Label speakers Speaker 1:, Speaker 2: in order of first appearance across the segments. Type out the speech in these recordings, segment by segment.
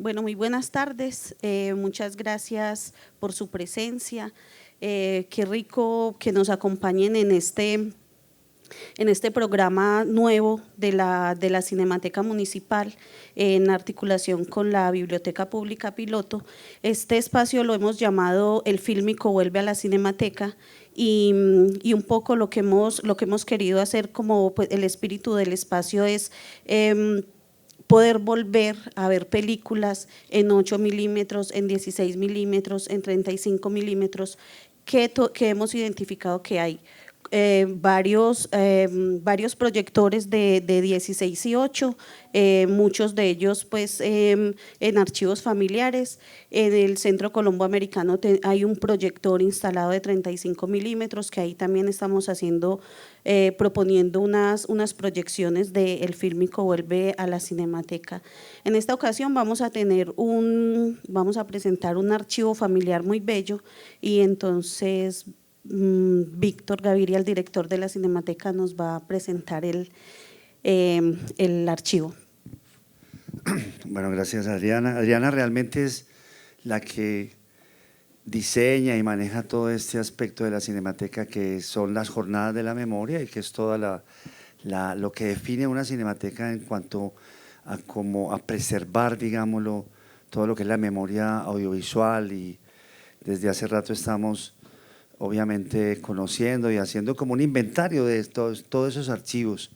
Speaker 1: Bueno, muy buenas tardes. Muchas gracias por su presencia. Qué rico que nos acompañen en este programa nuevo de la Cinemateca Municipal en articulación con la Biblioteca Pública Piloto. Este espacio lo hemos llamado El Fílmico vuelve a la Cinemateca y un poco lo que hemos querido hacer como pues, el espíritu del espacio es poder volver a ver películas en 8 milímetros, en 16 milímetros, en 35 milímetros, que hemos identificado que hay varios proyectores de 16 y 8, muchos de ellos pues en archivos familiares. En el Centro Colombo Americano hay un proyector instalado de 35 milímetros, que ahí también estamos haciendo, proponiendo unas proyecciones de El Fílmico vuelve a la Cinemateca. En esta ocasión vamos a presentar un archivo familiar muy bello y entonces Víctor Gaviria, el director de la Cinemateca, nos va a presentar el archivo.
Speaker 2: Bueno, gracias Adriana. Adriana realmente es la que diseña y maneja todo este aspecto de la Cinemateca, que son las jornadas de la memoria y que es toda lo que define una cinemateca en cuanto a como a preservar, digámoslo, todo lo que es la memoria audiovisual. Y desde hace rato estamos obviamente conociendo y haciendo como un inventario de todos esos archivos,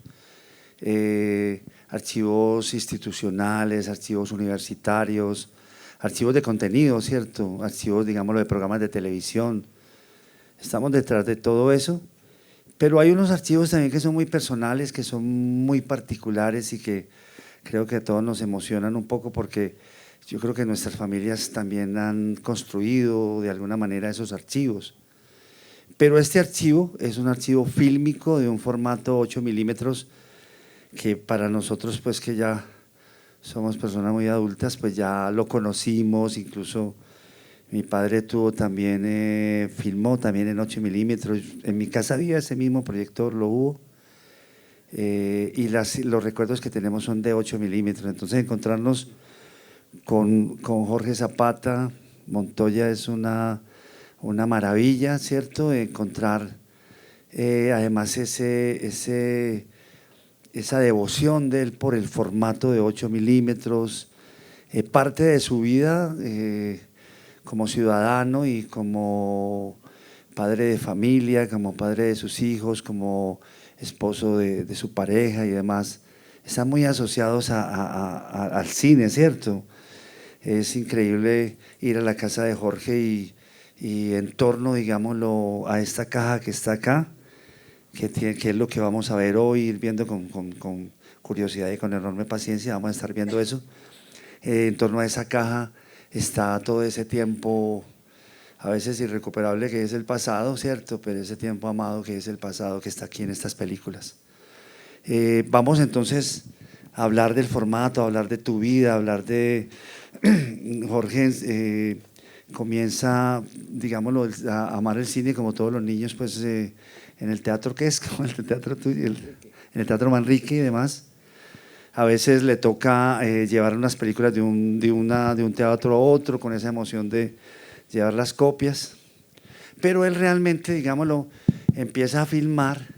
Speaker 2: archivos institucionales, archivos universitarios, archivos de contenido, ¿cierto? Archivos, digámoslo, de programas de televisión. Estamos detrás de todo eso, pero hay unos archivos también que son muy personales, que son muy particulares y que creo que a todos nos emocionan un poco, porque yo creo que nuestras familias también han construido de alguna manera esos archivos. Pero este archivo es un archivo fílmico de un formato 8 milímetros que para nosotros, pues que ya somos personas muy adultas, pues ya lo conocimos. Incluso mi padre tuvo también, filmó también en 8 milímetros. En mi casa había ese mismo proyector, lo hubo. Y los recuerdos que tenemos son de 8 milímetros. Entonces encontrarnos con Jorge Zapata Montoya es una maravilla, ¿cierto? Encontrar además esa devoción de él por el formato de 8 milímetros, parte de su vida como ciudadano y como padre de familia, como padre de sus hijos, como esposo de su pareja y demás, están muy asociados al cine, ¿cierto? Es increíble ir a la casa de Jorge y en torno, digámoslo, a esta caja que está acá, que es lo que vamos a ver hoy, ir viendo con curiosidad y con enorme paciencia, vamos a estar viendo eso. En torno a esa caja está todo ese tiempo, a veces irrecuperable, que es el pasado, ¿cierto? Pero ese tiempo amado que es el pasado, que está aquí en estas películas. Vamos entonces a hablar del formato, a hablar de tu vida, a hablar de… Jorge comienza, digámoslo, a amar el cine como todos los niños, pues en el teatro, ¿qué es? Como el teatro tuyo, en el Teatro Manrique y demás. A veces le toca llevar unas películas de un teatro a otro, con esa emoción de llevar las copias, pero él realmente, digámoslo, empieza a filmar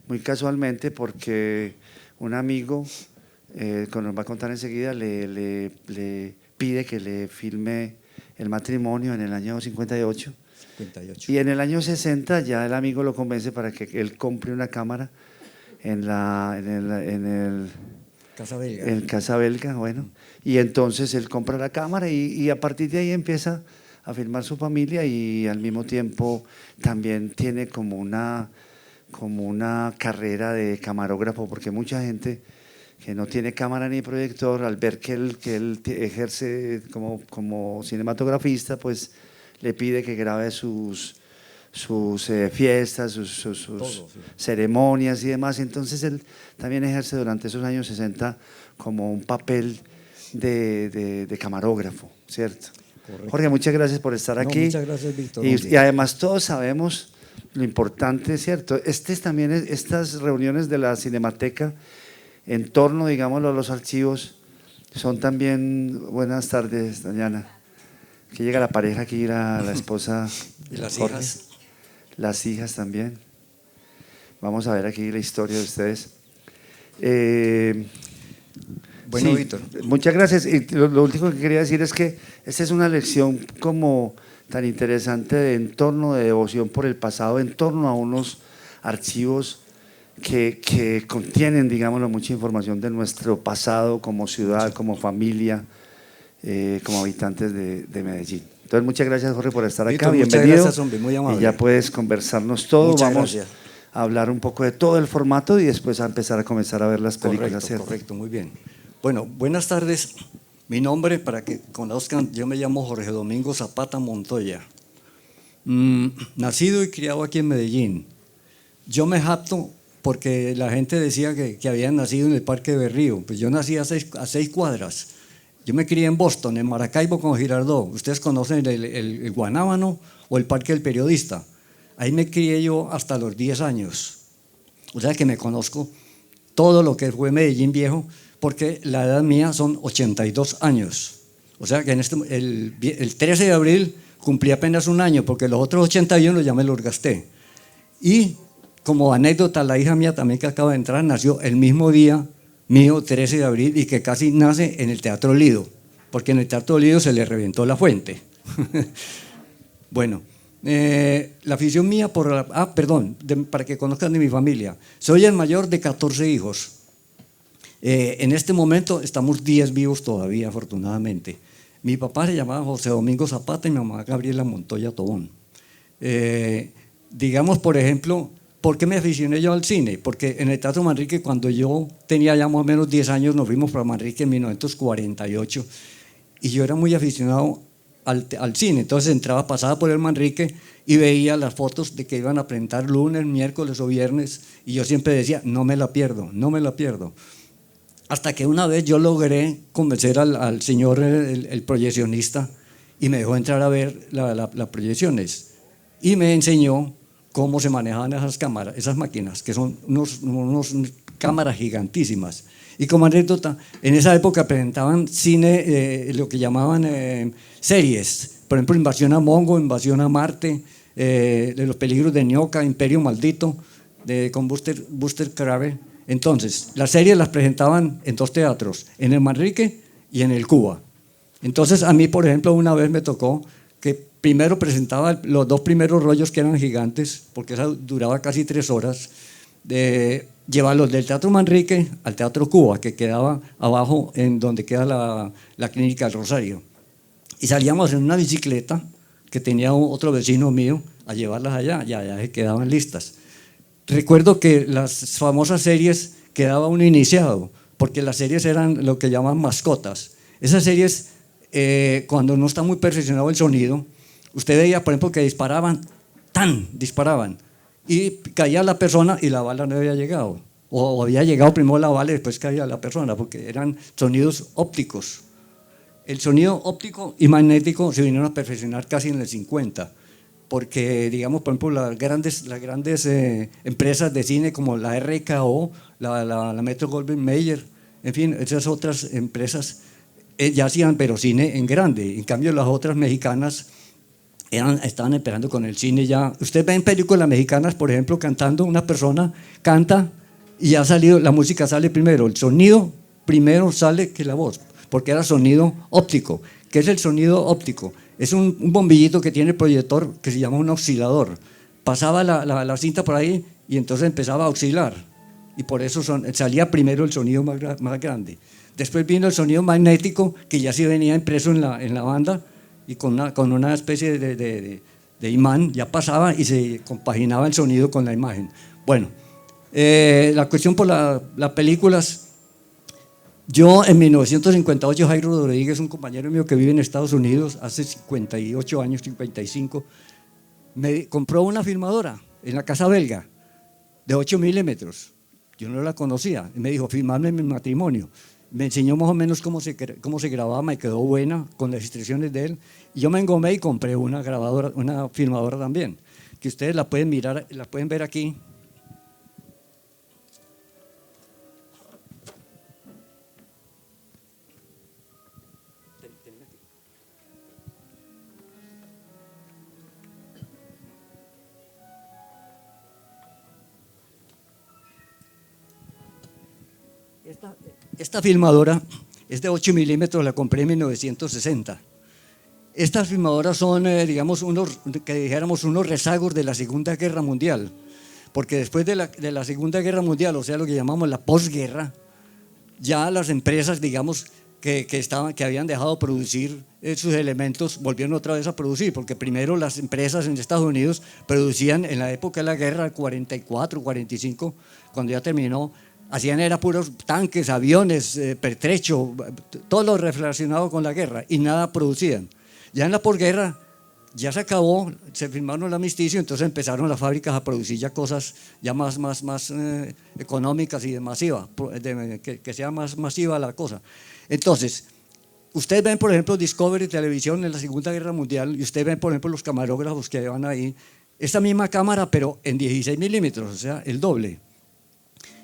Speaker 2: muy casualmente, porque un amigo, que nos va a contar enseguida, le pide que le filme el matrimonio en el año 58. Y en el año 60 ya el amigo lo convence para que él compre una cámara en el Casa Belga, bueno, y entonces él compra la cámara y a partir de ahí empieza a filmar su familia, y al mismo tiempo también tiene como una carrera de camarógrafo, porque mucha gente que no tiene cámara ni proyector, al ver que él ejerce como cinematografista, pues le pide que grabe sus fiestas, sus todo, sí, ceremonias y demás. Entonces él también ejerce durante esos años 60 como un papel de camarógrafo, ¿cierto? Correcto. Jorge, muchas gracias por estar aquí.
Speaker 3: Muchas gracias, Víctor.
Speaker 2: Y además todos sabemos lo importante, ¿cierto? Estas reuniones de la Cinemateca en torno, digámoslo, a los archivos Son también, buenas tardes, Dayana. Que llega la pareja, aquí la esposa.
Speaker 3: ¿Y las
Speaker 2: Jorge.
Speaker 3: hijas?
Speaker 2: Las hijas también. Vamos a ver aquí la historia de ustedes.
Speaker 3: Bueno,
Speaker 2: sí,
Speaker 3: Víctor.
Speaker 2: muchas gracias. Y lo último que quería decir es que esta es una lección como tan interesante de entorno, de devoción por el pasado, en torno a unos archivos que contienen, digámoslo, mucha información de nuestro pasado como ciudad, como familia, como habitantes de Medellín. Entonces, muchas gracias, Jorge, por estar acá.
Speaker 3: Víctor, muchas
Speaker 2: Bienvenido.
Speaker 3: gracias, hombre, muy amable.
Speaker 2: Y ya puedes conversarnos todo.
Speaker 3: Muchas
Speaker 2: Vamos
Speaker 3: gracias.
Speaker 2: a hablar un poco de todo el formato y después a empezar a comenzar a ver las películas.
Speaker 3: Correcto,
Speaker 2: ¿cierto?
Speaker 3: correcto, muy bien. Bueno, buenas tardes. Mi nombre, para que conozcan, yo me llamo Jorge Domingo Zapata Montoya. Nacido y criado aquí en Medellín. Yo me jacto porque la gente decía que habían nacido en el Parque de Berrío. Pues yo nací a 6 cuadras. Yo me crié en Boston, en Maracaibo con Girardot. Ustedes conocen el Guanábano o el Parque del Periodista. Ahí me crié yo hasta los 10 años. O sea que me conozco todo lo que fue Medellín viejo, porque la edad mía son 82 años. O sea que el 13 de abril cumplí apenas un año, porque los otros 81 ya me los gasté. Y como anécdota, la hija mía también que acaba de entrar nació el mismo día mío, 13 de abril, y que casi nace en el Teatro Lido, porque en el Teatro Lido se le reventó la fuente. Bueno, la afición mía para que conozcan de mi familia. Soy el mayor de 14 hijos. En este momento estamos 10 vivos todavía, afortunadamente. Mi papá se llamaba José Domingo Zapata y mi mamá Gabriela Montoya Tobón. Digamos, por ejemplo, ¿por qué me aficioné yo al cine? Porque en el Teatro Manrique, cuando yo tenía ya más o menos 10 años, nos fuimos para Manrique en 1948 y yo era muy aficionado al cine. Entonces pasaba por el Manrique y veía las fotos de que iban a presentar lunes, miércoles o viernes y yo siempre decía, no me la pierdo, no me la pierdo. Hasta que una vez yo logré convencer al señor, el proyeccionista, y me dejó entrar a ver las proyecciones y me enseñó cómo se manejaban esas cámaras, esas máquinas, que son unos cámaras gigantísimas. Y como anécdota, en esa época presentaban cine, lo que llamaban series, por ejemplo, Invasión a Mongo, Invasión a Marte, de Los peligros de Ñoca, Imperio Maldito, con Buster Crabbe. Entonces, las series las presentaban en 2 teatros, en el Manrique y en el Cuba. Entonces, a mí, por ejemplo, una vez me tocó que primero presentaba los 2 primeros rollos que eran gigantes, porque esa duraba casi 3 horas, llevarlos del Teatro Manrique al Teatro Cuba, que quedaba abajo en donde queda la Clínica del Rosario. Y salíamos en una bicicleta que tenía otro vecino mío a llevarlas allá, y allá se quedaban listas. Recuerdo que las famosas series quedaba uno iniciado, porque las series eran lo que llaman mascotas. Esas series, cuando no está muy perfeccionado el sonido, usted veía, por ejemplo, que disparaban, y caía la persona y la bala no había llegado. O había llegado primero la bala y después caía la persona, porque eran sonidos ópticos. El sonido óptico y magnético se vinieron a perfeccionar casi en el 50. Porque, digamos, por ejemplo, las grandes empresas de cine como la RKO, la Metro-Goldwyn-Mayer, en fin, esas otras empresas ya hacían, pero cine en grande. En cambio, las otras mexicanas estaban empezando con el cine ya. Usted ve en películas mexicanas, por ejemplo, cantando, una persona canta y ya ha salido, la música sale primero, el sonido primero sale que la voz, porque era sonido óptico. ¿Qué es el sonido óptico? Es un bombillito que tiene el proyector que se llama un oscilador. Pasaba la cinta por ahí y entonces empezaba a oscilar. Y por eso salía primero el sonido más grande. Después vino el sonido magnético, que ya sí venía impreso en la banda y con una especie de imán, ya pasaba y se compaginaba el sonido con la imagen. Bueno, la cuestión por las películas. Yo en 1958, Jairo Rodríguez, un compañero mío que vive en Estados Unidos, hace 58 años, 55, me compró una filmadora en la Casa Belga de 8 milímetros. Yo no la conocía. Y me dijo, filmarme mi matrimonio. Me enseñó más o menos cómo se grababa, me quedó buena con las instrucciones de él. Y yo me engomé y compré una filmadora también, que ustedes la pueden mirar, la pueden ver aquí. Esta filmadora es de 8 milímetros, la compré en 1960. Estas filmadoras son, digamos, unos rezagos de la Segunda Guerra Mundial, porque después de la Segunda Guerra Mundial, o sea, lo que llamamos la posguerra, ya las empresas, digamos, que habían dejado de producir sus elementos, volvieron otra vez a producir, porque primero las empresas en Estados Unidos producían en la época de la guerra, 44, 45, cuando ya terminó, hacían era puros tanques, aviones, pertrecho, todo lo relacionado con la guerra, y nada producían. Ya en la posguerra ya se acabó, se firmaron el armisticio, entonces empezaron las fábricas a producir ya cosas ya más económicas y de masiva, que sea más masiva la cosa. Entonces, ustedes ven, por ejemplo, Discovery Televisión en la Segunda Guerra Mundial, y ustedes ven, por ejemplo, los camarógrafos que van ahí, esta misma cámara, pero en 16 milímetros, o sea, el doble.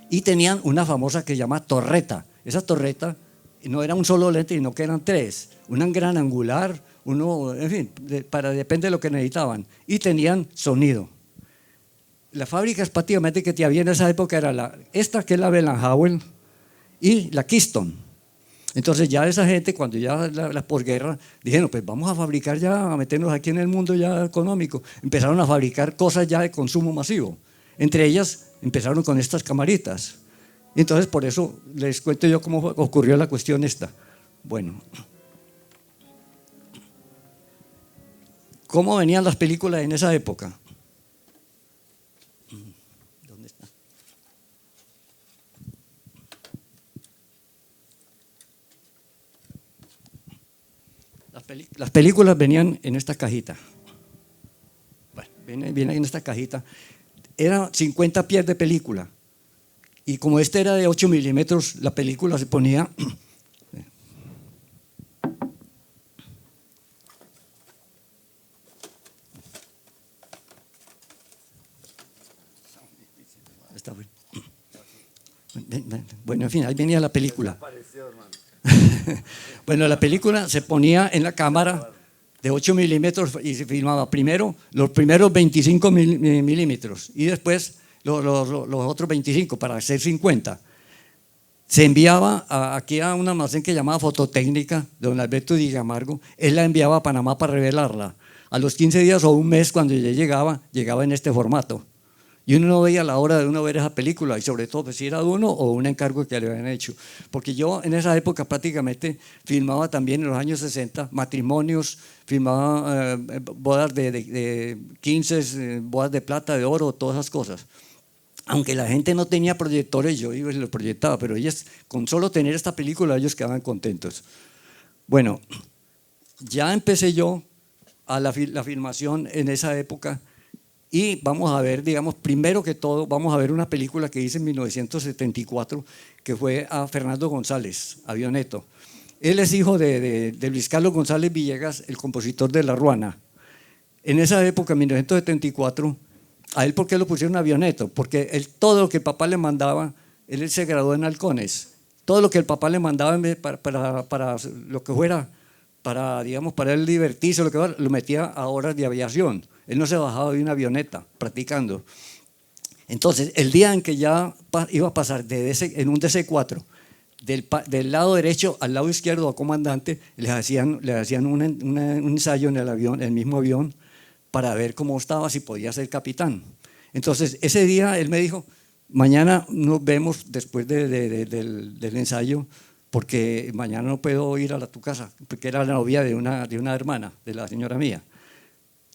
Speaker 3: Y tenían una famosa que se llama torreta. Esa torreta no era un solo lente, sino que eran tres, una gran angular, uno, en fin, depende de lo que necesitaban. Y tenían sonido. Las fábricas prácticamente que había en esa época era esta que es la Bell & Howell y la Keystone. Entonces ya esa gente, cuando ya la posguerra, dijeron, pues vamos a fabricar ya, a meternos aquí en el mundo ya económico. Empezaron a fabricar cosas ya de consumo masivo. Entre ellas empezaron con estas camaritas. Entonces por eso les cuento yo cómo ocurrió la cuestión esta. Bueno, ¿cómo venían las películas en esa época? ¿Dónde está? Las películas venían en esta cajita. Bueno, vienen en esta cajita. Eran 50 pies de película. Y como este era de 8 milímetros, la película se ponía. Está bueno. Bueno, en fin, ahí venía la película. Bueno, la película se ponía en la cámara de 8 milímetros y se filmaba primero los primeros 25 milímetros y después los otros 25 para hacer 50. Se enviaba aquí a un almacén que llamaba Fototécnica, de don Alberto Di Camargo. Él la enviaba a Panamá para revelarla. A los 15 días o un mes, cuando ya llegaba en este formato. Y uno no veía la hora de uno ver esa película, y sobre todo pues, si era de uno o un encargo que le habían hecho. Porque yo en esa época prácticamente filmaba también en los años 60 matrimonios, filmaba bodas de 15, bodas de plata, de oro, todas esas cosas. Aunque la gente no tenía proyectores, yo iba y lo proyectaba, pero ellos, con solo tener esta película, ellos quedaban contentos. Bueno, ya empecé yo a la filmación en esa época. Y vamos a ver, digamos, primero que todo, vamos a ver una película que hice en 1974, que fue a Fernando González, Avioneto. Él es hijo de Luis Carlos González Villegas, el compositor de La Ruana. En esa época, en 1974, a él, ¿por qué lo pusieron Avioneto? Porque todo lo que el papá le mandaba, él se graduó en Halcones, todo lo que el papá le mandaba para lo que fuera, digamos, para él divertirse, lo que fuera, lo metía a horas de aviación. Él no se bajaba de una avioneta practicando. Entonces, el día en que ya iba a pasar en un DC-4, del lado derecho al lado izquierdo a comandante, le hacían un ensayo en el avión, el mismo avión, para ver cómo estaba, si podía ser capitán. Entonces, ese día él me dijo, mañana nos vemos después del ensayo, porque mañana no puedo ir a tu casa, porque era la novia de una hermana, de la señora mía.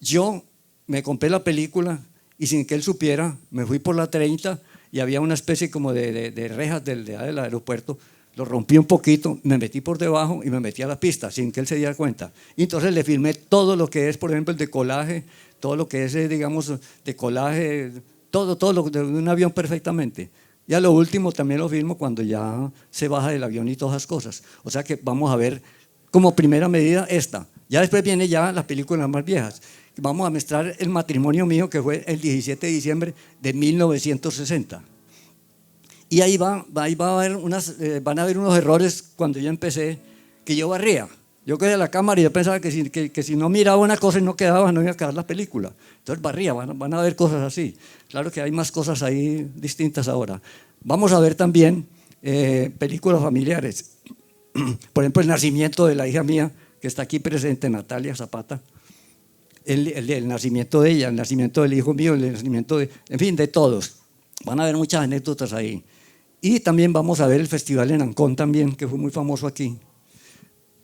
Speaker 3: Yo me compré la película y sin que él supiera, me fui por la 30 y había una especie como de rejas del aeropuerto, lo rompí un poquito, me metí por debajo y me metí a la pista sin que él se diera cuenta. Y entonces le filmé todo lo que es, por ejemplo, el decolaje, todo lo que es, digamos, decolaje, todo lo de un avión perfectamente. Y a lo último también lo filmo cuando ya se baja del avión y todas esas cosas. O sea que vamos a ver como primera medida esta. Ya después viene ya las películas más viejas. Vamos a mostrar el matrimonio mío, que fue el 17 de diciembre de 1960. Y ahí van a haber unos errores cuando yo empecé, que yo barría. Yo cogía la cámara y yo pensaba que si no miraba una cosa y no quedaba, no iba a quedar la película. Entonces barría, van a haber cosas así. Claro que hay más cosas ahí distintas ahora. Vamos a ver también películas familiares. Por ejemplo, el nacimiento de la hija mía, que está aquí presente, Natalia Zapata. El nacimiento de ella, el nacimiento del hijo mío, el nacimiento en fin, de todos. Van a haber muchas anécdotas ahí. Y también vamos a ver el festival en Ancón también, que fue muy famoso aquí.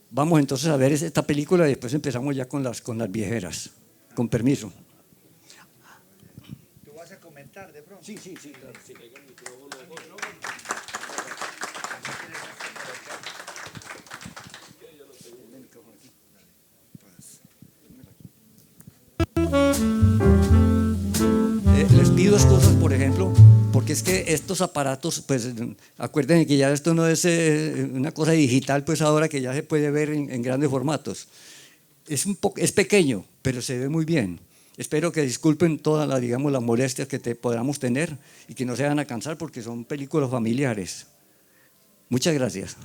Speaker 3: Vamos entonces a ver esta película y después empezamos ya con las viejeras. Con permiso.
Speaker 2: ¿Tú vas a comentar de pronto?
Speaker 3: Sí, claro. Sí. Les pido excusas, por ejemplo, porque es que estos aparatos, pues acuérdense que ya esto no es una cosa digital, pues ahora que ya se puede ver en grandes formatos. Es pequeño, pero se ve muy bien. Espero que disculpen todas las molestias que podamos tener y que no se vayan a cansar porque son películas familiares. Muchas gracias.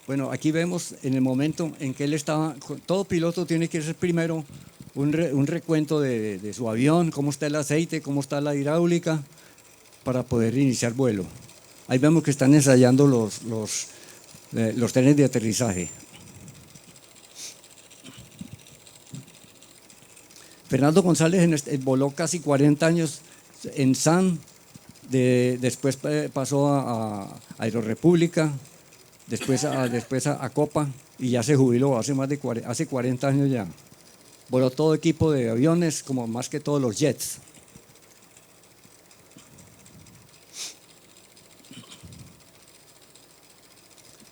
Speaker 3: Bueno, aquí vemos en el momento en que él estaba, todo piloto tiene que hacer primero un recuento de su avión, cómo está el aceite, cómo está la hidráulica, para poder iniciar vuelo. Ahí vemos que están ensayando los trenes de aterrizaje. Fernando González voló casi 40 años en SAN, después pasó a Aerorepública, después a Copa y ya se jubiló hace 40 años ya. Voló todo equipo de aviones, como más que todos los jets.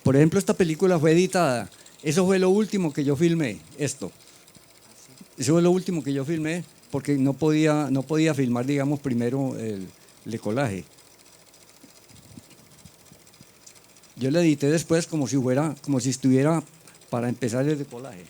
Speaker 3: Por ejemplo, esta película fue editada. Eso fue lo último que yo filmé, esto. Eso fue lo último que yo filmé porque no podía filmar, digamos, primero el decolaje. Yo le edité después como si estuviera para empezar el decolaje.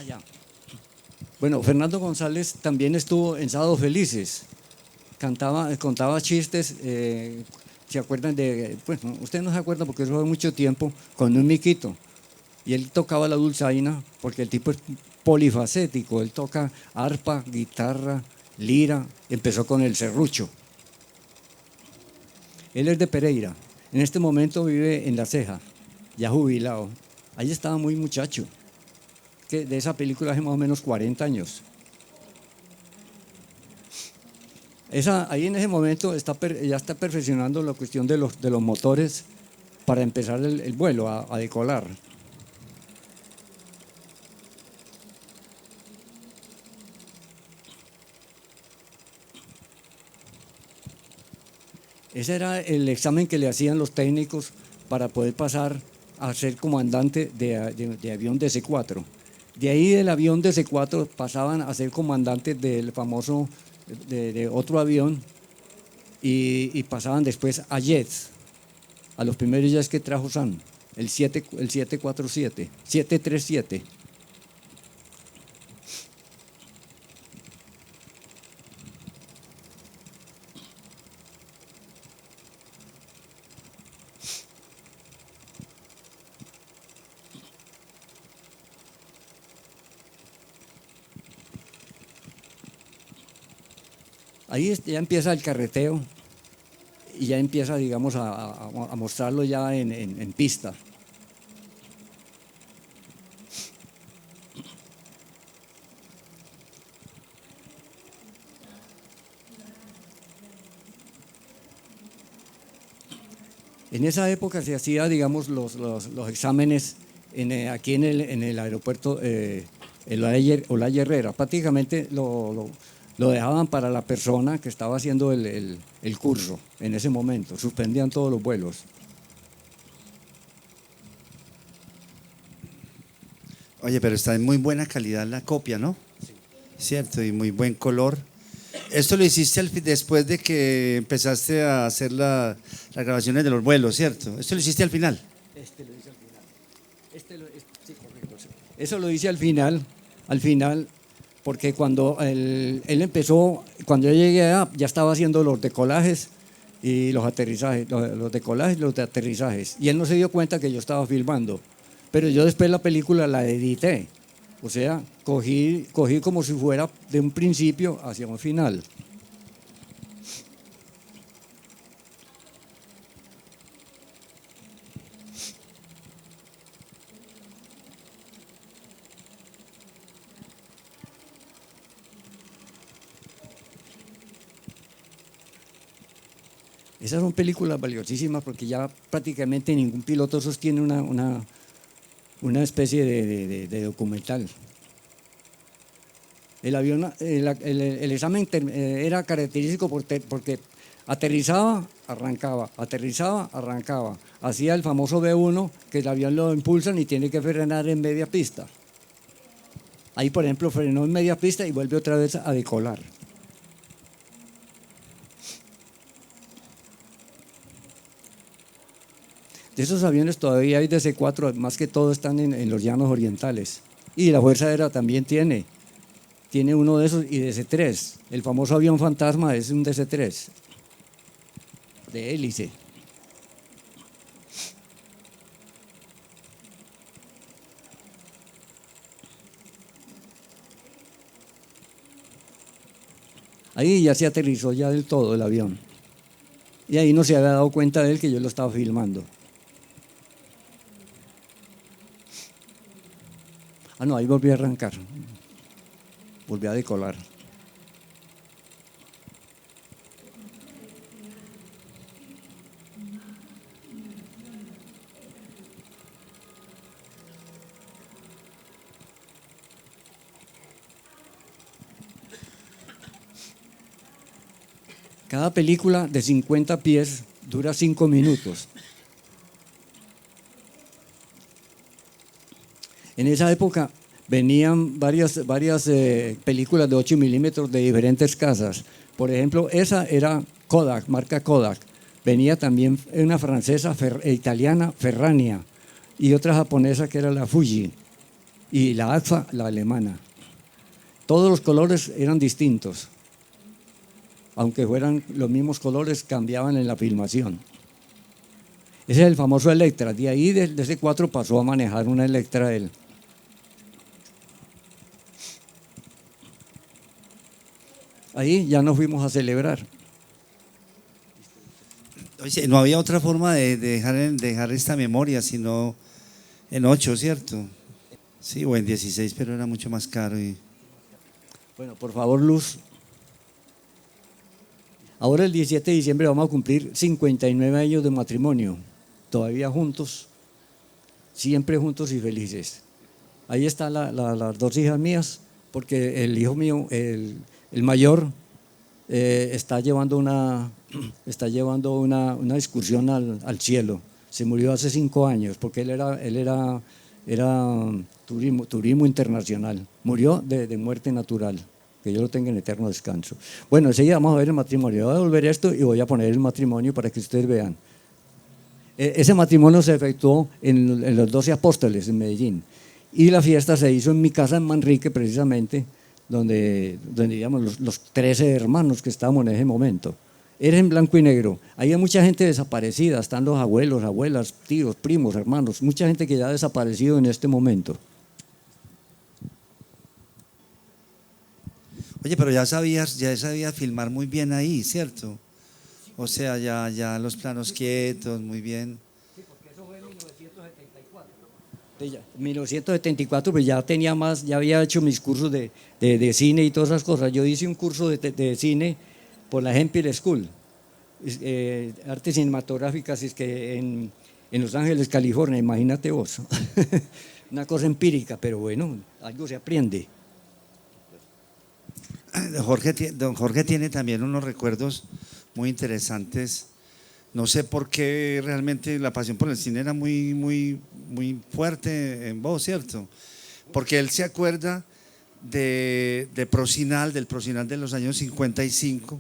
Speaker 3: Ya. Bueno, Fernando González también estuvo en Sábados Felices. Contaba chistes, ¿se acuerdan de? Pues ustedes no se acuerdan porque eso fue mucho tiempo, con un miquito. Y él tocaba la dulzaina porque el tipo es polifacético. Él toca arpa, guitarra, lira. Empezó con el serrucho. Él es de Pereira. En este momento vive en La Ceja, ya jubilado. Ahí estaba muy muchacho. Que de esa película hace más o menos 40 años. Ahí en ese momento ya está perfeccionando la cuestión de los motores para empezar el vuelo, a decolar. Ese era el examen que le hacían los técnicos para poder pasar a ser comandante de avión DC-4. De ahí del avión DC-4 pasaban a ser comandantes del famoso, de otro avión y pasaban después a jets, a los primeros jets que trajo SAN, el 747, 737. Ahí ya empieza el carreteo y ya empieza, digamos, a mostrarlo ya en pista. En esa época se hacía, digamos, los exámenes aquí en el aeropuerto Olaya Herrera. Prácticamente lo dejaban para la persona que estaba haciendo el curso en ese momento. Suspendían todos los vuelos.
Speaker 2: Oye, pero está en muy buena calidad la copia, ¿no? Sí. Cierto, y muy buen color. Esto lo hiciste después de que empezaste a hacer las grabaciones de los vuelos, ¿cierto? Esto lo hiciste al final.
Speaker 3: Este lo hice al final. Sí, correcto. Sí. Eso lo hice al final, porque cuando él empezó, cuando yo llegué allá, ya estaba haciendo los decolajes y los aterrizajes, los decolajes y los de aterrizajes. Y él no se dio cuenta que yo estaba filmando. Pero yo después la película la edité. O sea, cogí como si fuera de un principio hacia un final. Esas son películas valiosísimas porque ya prácticamente ningún piloto sostiene una especie de documental. El avión, el examen era característico porque aterrizaba, arrancaba, hacía el famoso B1, que el avión lo impulsan y tiene que frenar en media pista. Ahí, por ejemplo, frenó en media pista y vuelve otra vez a decolar. De esos aviones todavía hay DC-4, más que todo están en los llanos orientales. Y la Fuerza Aérea también tiene uno de esos y DC-3. El famoso avión fantasma es un DC-3, de hélice. Ahí ya se aterrizó ya del todo el avión. Y ahí no se había dado cuenta de él que yo lo estaba filmando. Ah, no, ahí volví a arrancar. Volví a decolar. Cada película de 50 pies dura 5 minutos. En esa época venían varias películas de 8 milímetros de diferentes casas. Por ejemplo, esa era Kodak, marca Kodak. Venía también una francesa italiana, Ferrania, y otra japonesa que era la Fuji, y la Agfa, la alemana. Todos los colores eran distintos. Aunque fueran los mismos colores, cambiaban en la filmación. Ese es el famoso Electra. De ahí, de ese 4 pasó a manejar una Electra él. Ahí ya nos fuimos a celebrar.
Speaker 2: Oye, no había otra forma de dejar esta memoria, sino en 8, ¿cierto? Sí, o en 16, pero era mucho más caro.
Speaker 3: Bueno, por favor, Luz. Ahora el 17 de diciembre vamos a cumplir 59 años de matrimonio, todavía juntos, siempre juntos y felices. Ahí están las 2 hijas mías, porque el hijo mío, el mayor, está llevando una excursión al cielo. Se murió hace 5 años, porque él era turismo internacional. Murió de muerte natural. Que yo lo tenga en eterno descanso. Bueno, enseguida vamos a ver el matrimonio. Voy a devolver esto y voy a poner el matrimonio para que ustedes vean. Ese matrimonio se efectuó en los 12 Apóstoles en Medellín. Y la fiesta se hizo en mi casa en Manrique, precisamente, donde digamos, los 13 hermanos que estábamos en ese momento. Era en blanco y negro. Había mucha gente desaparecida, están los abuelos, abuelas, tíos, primos, hermanos, mucha gente que ya ha desaparecido en este momento.
Speaker 2: Oye, pero ya sabías filmar muy bien ahí, ¿cierto? O sea, ya los planos quietos, muy bien.
Speaker 3: Sí, porque eso fue en 1974. En 1974 pues ya había hecho mis cursos de cine y todas esas cosas. Yo hice un curso de cine por la Empire School. artes cinematográficas es que en Los Ángeles, California, imagínate vos. Una cosa empírica, pero bueno, algo se aprende.
Speaker 2: Don Jorge tiene también unos recuerdos muy interesantes. No sé por qué realmente la pasión por el cine era muy fuerte en vos, ¿cierto? Porque él se acuerda del Procinal de los años 55,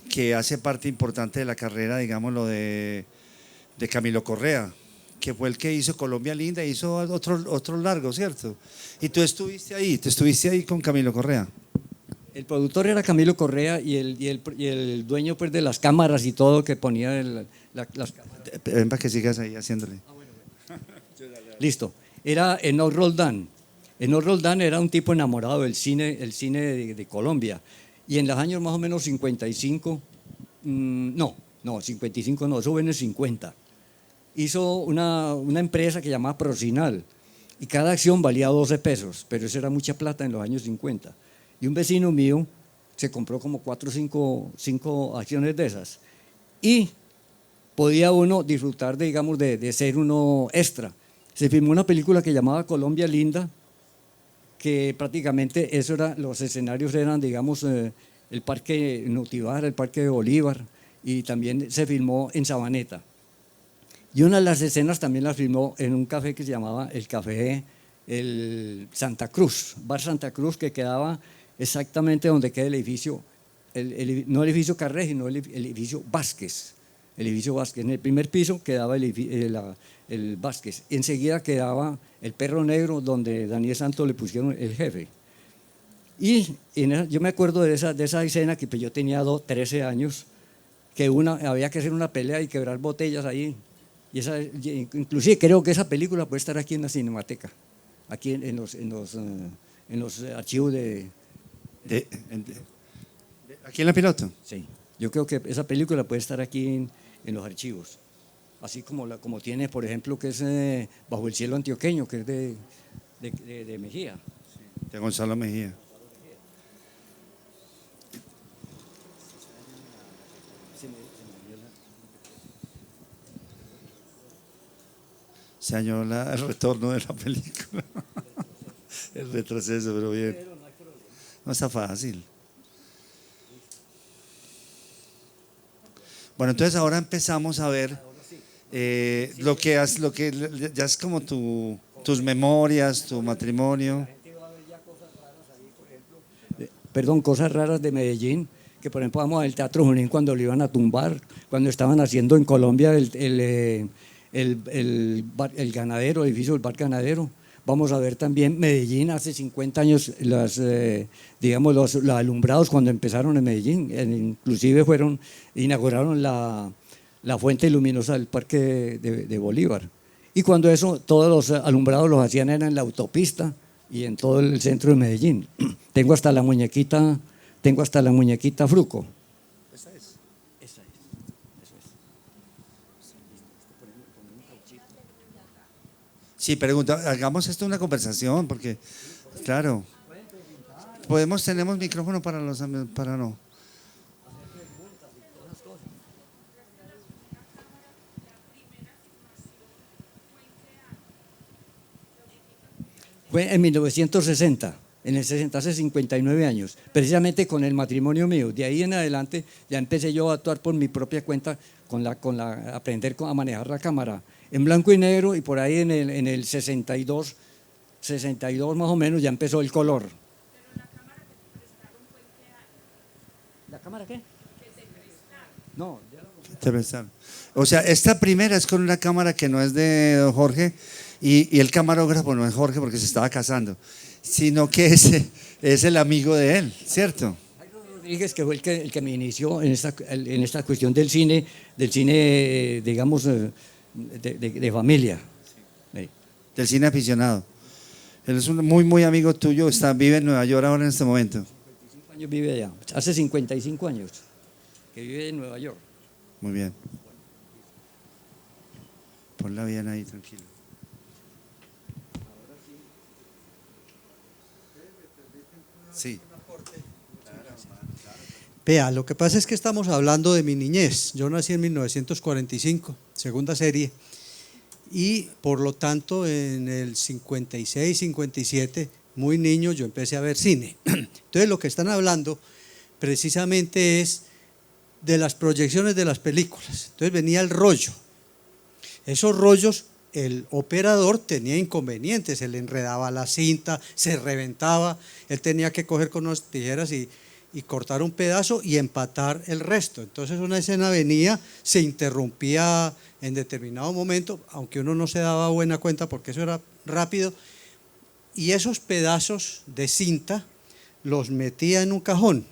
Speaker 2: que hace parte importante de la carrera, digámoslo, de Camilo Correa, que fue el que hizo Colombia Linda, hizo otro largo, ¿cierto? Y tú estuviste ahí con Camilo Correa.
Speaker 3: El productor era Camilo Correa y el dueño pues, de las cámaras y todo que ponía las cámaras.
Speaker 2: Ven para que sigas ahí haciéndole.
Speaker 3: Listo. Era Enoch Roldán. Enoch Roldán era un tipo enamorado del cine, el cine de Colombia. Y en los años más o menos 55, 55 no, eso fue en el 50. Hizo una empresa que llamaba Procinal y cada acción valía 12 pesos, pero eso era mucha plata en los años 50. Y un vecino mío se compró como 4 o 5 acciones de esas y podía uno disfrutar, digamos, de ser uno extra. Se filmó una película que llamaba Colombia Linda, que prácticamente los escenarios eran, digamos, el Parque Notivar, el Parque de Bolívar, y también se filmó en Sabaneta. Y una de las escenas también la filmó en un café que se llamaba el Café el Santa Cruz, Bar Santa Cruz, que quedaba exactamente donde queda el edificio, no el edificio Carré, sino el edificio Vázquez. El edificio Vázquez. En el primer piso quedaba el Vázquez. Enseguida quedaba el Perro Negro, donde Daniel Santos le pusieron el jefe. Y yo me acuerdo de esa escena que pues, yo tenía 13 años, que había que hacer una pelea y quebrar botellas ahí. Inclusive creo que esa película puede estar aquí en la Cinemateca, aquí en los archivos
Speaker 2: ¿Aquí en La Piloto?
Speaker 3: Sí, yo creo que esa película puede estar aquí en los archivos. Así como tiene, por ejemplo, que es Bajo el cielo antioqueño, que es de Mejía.
Speaker 2: De Gonzalo Mejía. Se añora el retorno de la película. El retroceso, pero bien. No está fácil. Bueno, entonces ahora empezamos a ver lo que ya es como tus memorias, tu matrimonio.
Speaker 3: Perdón, cosas raras de Medellín, que por ejemplo vamos al Teatro Junín cuando lo iban a tumbar, cuando estaban haciendo en Colombia el ganadero, el edificio del bar ganadero. Vamos a ver también Medellín hace 50 años, los alumbrados cuando empezaron en Medellín, inclusive inauguraron la fuente luminosa del Parque de Bolívar. Y cuando todos los alumbrados los hacían en la autopista y en todo el centro de Medellín. Tengo hasta la muñequita Fruco.
Speaker 2: ¿Esa es?
Speaker 3: Esa es, eso es.
Speaker 2: Sí, pregunta, hagamos esto una conversación, porque, claro, tenemos micrófono para no.
Speaker 3: Fue en 1960, en el 60, hace 59 años, precisamente con el matrimonio mío. De ahí en adelante ya empecé yo a actuar por mi propia cuenta, aprender a manejar la cámara en blanco y negro, y por ahí en el 62 más o menos ya empezó el color.
Speaker 1: Pero la cámara que te prestaron fue en qué año?
Speaker 3: ¿La cámara qué?
Speaker 1: Que te prestaron.
Speaker 3: No,
Speaker 2: Te prestaron. O sea, esta primera es con una cámara que no es de Jorge y el camarógrafo no es Jorge porque se estaba casando, sino que es el amigo de él, ¿cierto?
Speaker 3: Jairo Rodríguez, que fue el que me inició en esta cuestión del cine, digamos, de familia. Sí.
Speaker 2: Del cine aficionado. Él es un muy amigo tuyo, vive en Nueva York ahora en este momento.
Speaker 3: 55 años vive allá, hace 55 años que vive en Nueva York.
Speaker 2: Muy bien. Ponla bien ahí, tranquilo. Sí.
Speaker 4: Vea, lo que pasa es que estamos hablando de mi niñez. Yo nací en 1945, segunda serie, y por lo tanto en el 56, 57, muy niño, yo empecé a ver cine. Entonces lo que están hablando precisamente es de las proyecciones de las películas. Entonces venía el rollo. Esos rollos, el operador tenía inconvenientes, se le enredaba la cinta, se reventaba, él tenía que coger con unas tijeras y cortar un pedazo y empatar el resto. Entonces una escena venía, se interrumpía en determinado momento, aunque uno no se daba buena cuenta porque eso era rápido, y esos pedazos de cinta los metía en un cajón.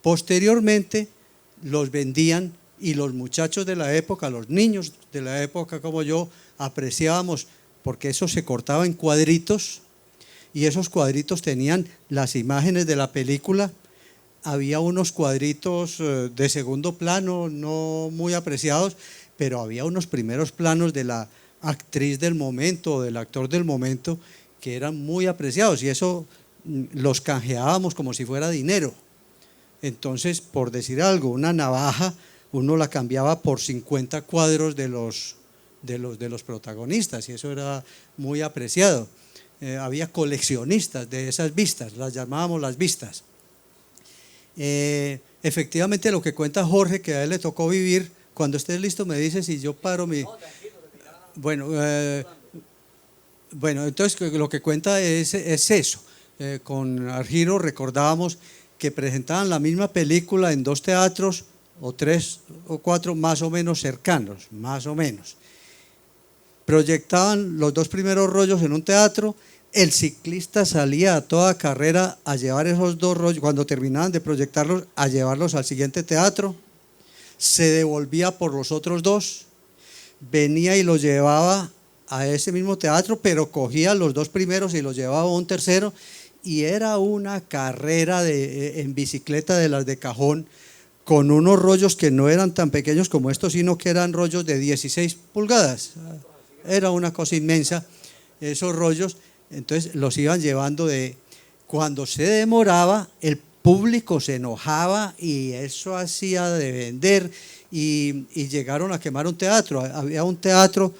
Speaker 4: Posteriormente los vendían y los muchachos de la época, los niños de la época como yo, apreciábamos porque eso se cortaba en cuadritos y esos cuadritos tenían las imágenes de la película. Había unos cuadritos de segundo plano, no muy apreciados, pero había unos primeros planos de la actriz del momento o del actor del momento que eran muy apreciados y eso los canjeábamos como si fuera dinero. Entonces, por decir algo, una navaja uno la cambiaba por 50 cuadros de los protagonistas y eso era muy apreciado. Había coleccionistas de esas vistas, las llamábamos las vistas. Efectivamente lo que cuenta Jorge, que a él le tocó vivir, cuando estés listo me dices si yo paro mi… Bueno, entonces lo que cuenta es eso. Con Argiro recordábamos que presentaban la misma película en 2 teatros o 3 o 4 más o menos cercanos, más o menos. Proyectaban los 2 primeros rollos en un teatro, el ciclista salía a toda carrera a llevar esos 2 rollos, cuando terminaban de proyectarlos, a llevarlos al siguiente teatro, se devolvía por los otros 2, venía y los llevaba a ese mismo teatro, pero cogía los 2 primeros y los llevaba a un tercero, y era una carrera en bicicleta de las de cajón, con unos rollos que no eran tan pequeños como estos, sino que eran rollos de 16 pulgadas. Era una cosa inmensa, esos rollos. Entonces los iban llevando cuando se demoraba, el público se enojaba y eso hacía de vender y llegaron a quemar un teatro. Había un teatro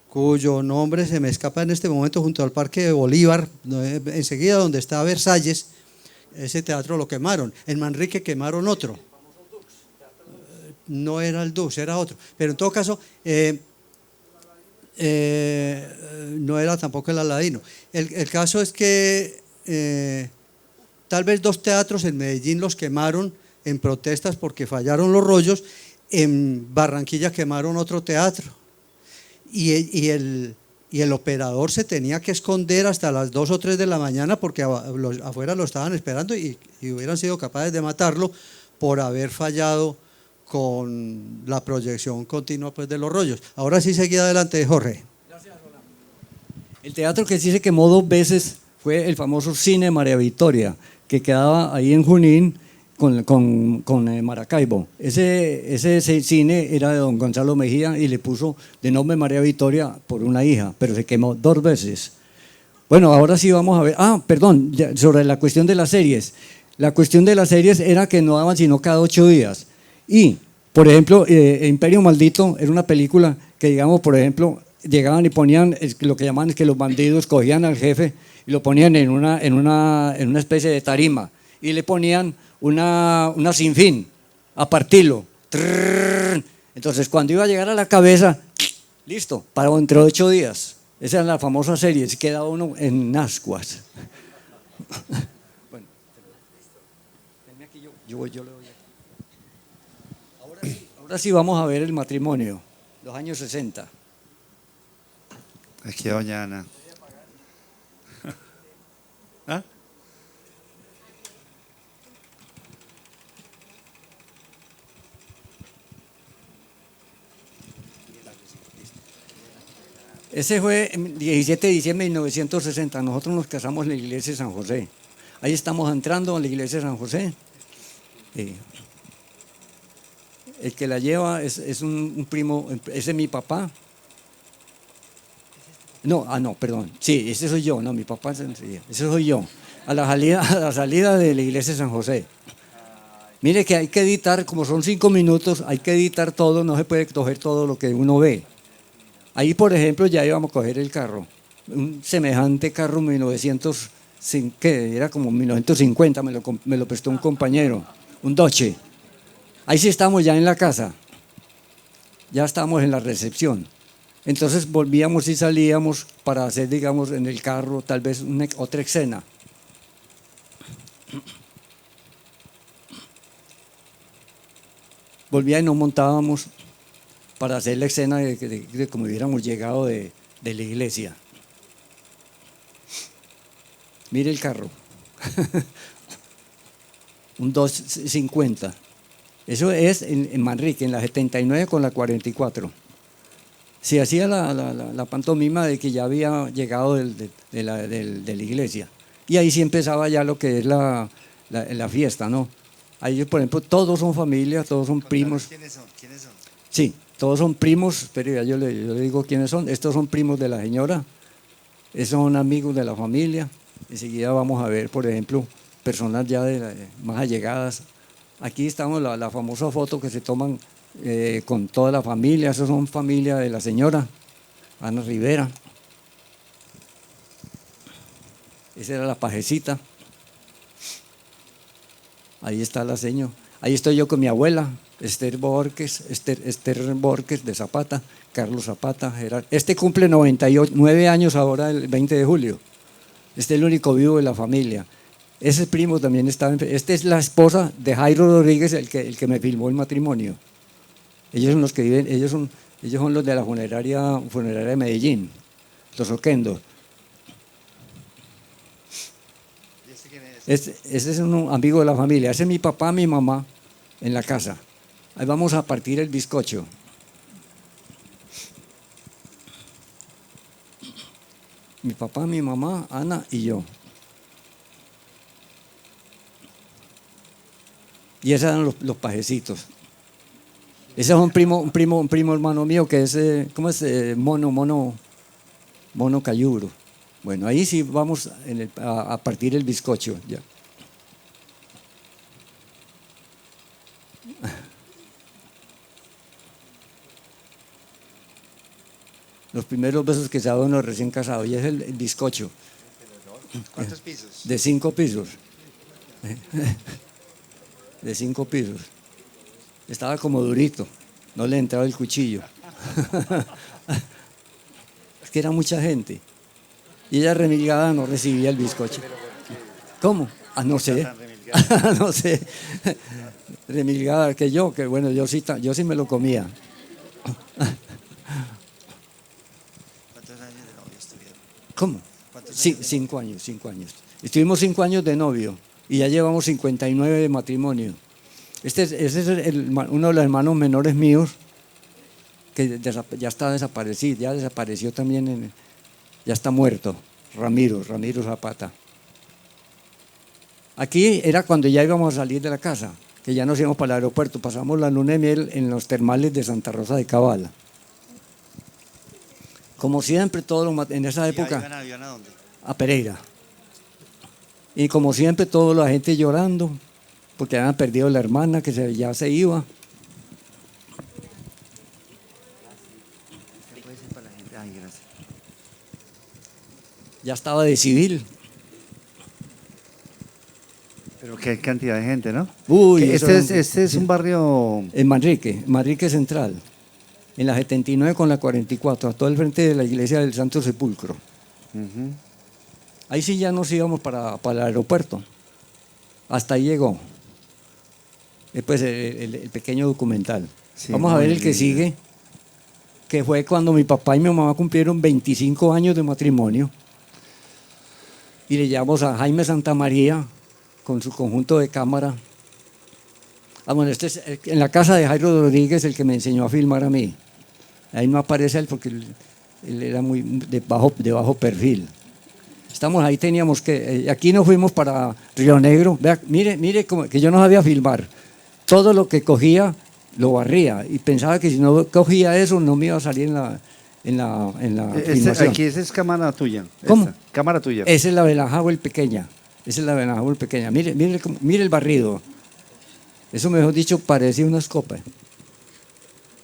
Speaker 4: cuyo nombre se me escapa en este momento, junto al Parque de Bolívar, enseguida donde está Versalles. Ese teatro lo quemaron. En Manrique quemaron otro. No era el Dux, era otro. Pero en todo caso, no era tampoco el Aladino. El caso es que tal vez 2 teatros en Medellín los quemaron en protestas porque fallaron los rollos. En Barranquilla quemaron otro teatro. Y el operador se tenía que esconder hasta las 2 o 3 de la mañana porque afuera lo estaban esperando y hubieran sido capaces de matarlo por haber fallado con la proyección continua pues, de los rollos. Ahora sí, seguí adelante, Jorge.
Speaker 3: Gracias, Rolando. El teatro que sí se quemó 2 veces fue el famoso Cine María Victoria, que quedaba ahí en Junín con Maracaibo. Ese cine era de don Gonzalo Mejía y le puso de nombre María Victoria por una hija, pero se quemó 2 veces. Bueno, ahora sí vamos a ver, perdón, sobre la cuestión de las series. La cuestión de las series era que no daban sino cada 8 días. Y, por ejemplo, Imperio Maldito era una película que, digamos, por ejemplo, llegaban y ponían lo que llamaban es que los bandidos cogían al jefe y lo ponían en una especie de tarima y le ponían una sinfín a partirlo. Entonces, cuando iba a llegar a la cabeza, listo, para dentro de 8 días. Esa era la famosa serie, se quedaba uno en ascuas. Bueno, venme aquí, yo le doy. Ahora sí vamos a ver el matrimonio, los años 60.
Speaker 2: Aquí doña Ana. ¿Ah?
Speaker 3: Ese fue el 17 de diciembre de 1960. Nosotros nos casamos en la iglesia de San José. Ahí estamos entrando a la iglesia de San José. El que la lleva es un primo, ese es mi papá. No, perdón. Sí, ese soy yo, no, mi papá ese soy yo. A la salida de la iglesia de San José. Mire que hay que editar, como son 5 minutos, hay que editar todo, no se puede coger todo lo que uno ve. Ahí, por ejemplo, ya íbamos a coger el carro, un semejante carro 1900, que era como 1950, me lo prestó un compañero, un Dodge. Ahí sí estamos ya en la casa, ya estamos en la recepción. Entonces volvíamos y salíamos para hacer, digamos, en el carro tal vez otra escena. Volvía y nos montábamos para hacer la escena de como hubiéramos llegado de la iglesia. Mire el carro, un 250. Eso es en Manrique, en la 79 con la 44. Se hacía la pantomima de que ya había llegado de la iglesia. Y ahí sí empezaba ya lo que es la fiesta, ¿no? Ahí, por ejemplo, todos son familia, todos son primos.
Speaker 2: ¿Quiénes son?
Speaker 3: Sí, todos son primos, pero ya yo le digo quiénes son. Estos son primos de la señora, esos son amigos de la familia. Enseguida vamos a ver, por ejemplo, personas ya más allegadas. Aquí estamos, la famosa foto que se toman con toda la familia. Esos son familia de la señora Ana Rivera. Esa era la pajecita. Ahí está la señora. Ahí estoy yo con mi abuela, Esther Borges de Zapata, Carlos Zapata, Gerardo. Este cumple 99 años ahora, el 20 de julio. Este es el único vivo de la familia. Ese primo también estaba. Esta es la esposa de Jairo Rodríguez, el que me filmó el matrimonio. Ellos son los que viven, ellos son los de la funeraria de Medellín, los Oquendos. Ese es un amigo de la familia. Ese es mi papá, mi mamá en la casa. Ahí vamos a partir el bizcocho. Mi papá, mi mamá, Ana y yo. Y esos eran los pajecitos. Ese es un primo hermano mío que es, ¿cómo es? Mono Cayuro. Bueno, ahí sí vamos a partir el bizcocho. Ya. Los primeros besos que se da uno recién casado, y es el bizcocho.
Speaker 2: ¿Cuántos pisos?
Speaker 3: De 5 pisos. De 5 pisos. Estaba como durito, no le entraba el cuchillo. Es que era mucha gente. Y ella remilgada no recibía el bizcocho. ¿Cómo? Ah, no sé. No sé. Remilgada que bueno, yo sí me lo comía.
Speaker 2: ¿Cuántos años de novio estuvieron?
Speaker 3: ¿Cómo? Sí, 5 años. Estuvimos 5 años de novio y ya llevamos 59 de matrimonio. Ese es uno de los hermanos menores míos que ya está desaparecido, ya desapareció también, ya está muerto, Ramiro Zapata. Aquí era cuando ya íbamos a salir de la casa, que ya nos íbamos para el aeropuerto, pasamos la luna de miel en los termales de Santa Rosa de Cabala. Como siempre, en esa época.
Speaker 2: ¿Iban a dónde?
Speaker 3: A Pereira. Y como siempre, toda la gente llorando, porque habían perdido la hermana que ya se iba.
Speaker 2: Ay, gracias.
Speaker 3: Ya estaba de civil.
Speaker 2: Pero qué cantidad de gente, ¿no?
Speaker 3: Uy,
Speaker 2: este es un barrio.
Speaker 3: En Manrique Central, en la 79 con la 44, a todo el frente de la iglesia del Santo Sepulcro. Ahí sí ya nos íbamos para el aeropuerto. Hasta ahí llegó. Después el pequeño documental.
Speaker 2: Sí,
Speaker 3: vamos a ver el que sigue, que fue cuando mi papá y mi mamá cumplieron 25 años de matrimonio. Y le llamamos a Jaime Santamaría con su conjunto de cámara. Bueno, este es en la casa de Jairo Rodríguez, el que me enseñó a filmar a mí. Ahí no aparece él porque él era muy de bajo perfil. Estamos ahí, teníamos que, aquí nos fuimos para Río Negro. Vea, mire que yo no sabía filmar. Todo lo que cogía lo barría y pensaba que si no cogía eso no me iba a salir en la filmación.
Speaker 2: Aquí esa es cámara tuya.
Speaker 3: ¿Cómo?
Speaker 2: Esta, cámara tuya.
Speaker 3: Esa es la Benajábal pequeña. Mire el barrido. Eso, mejor dicho, parecía una escopa.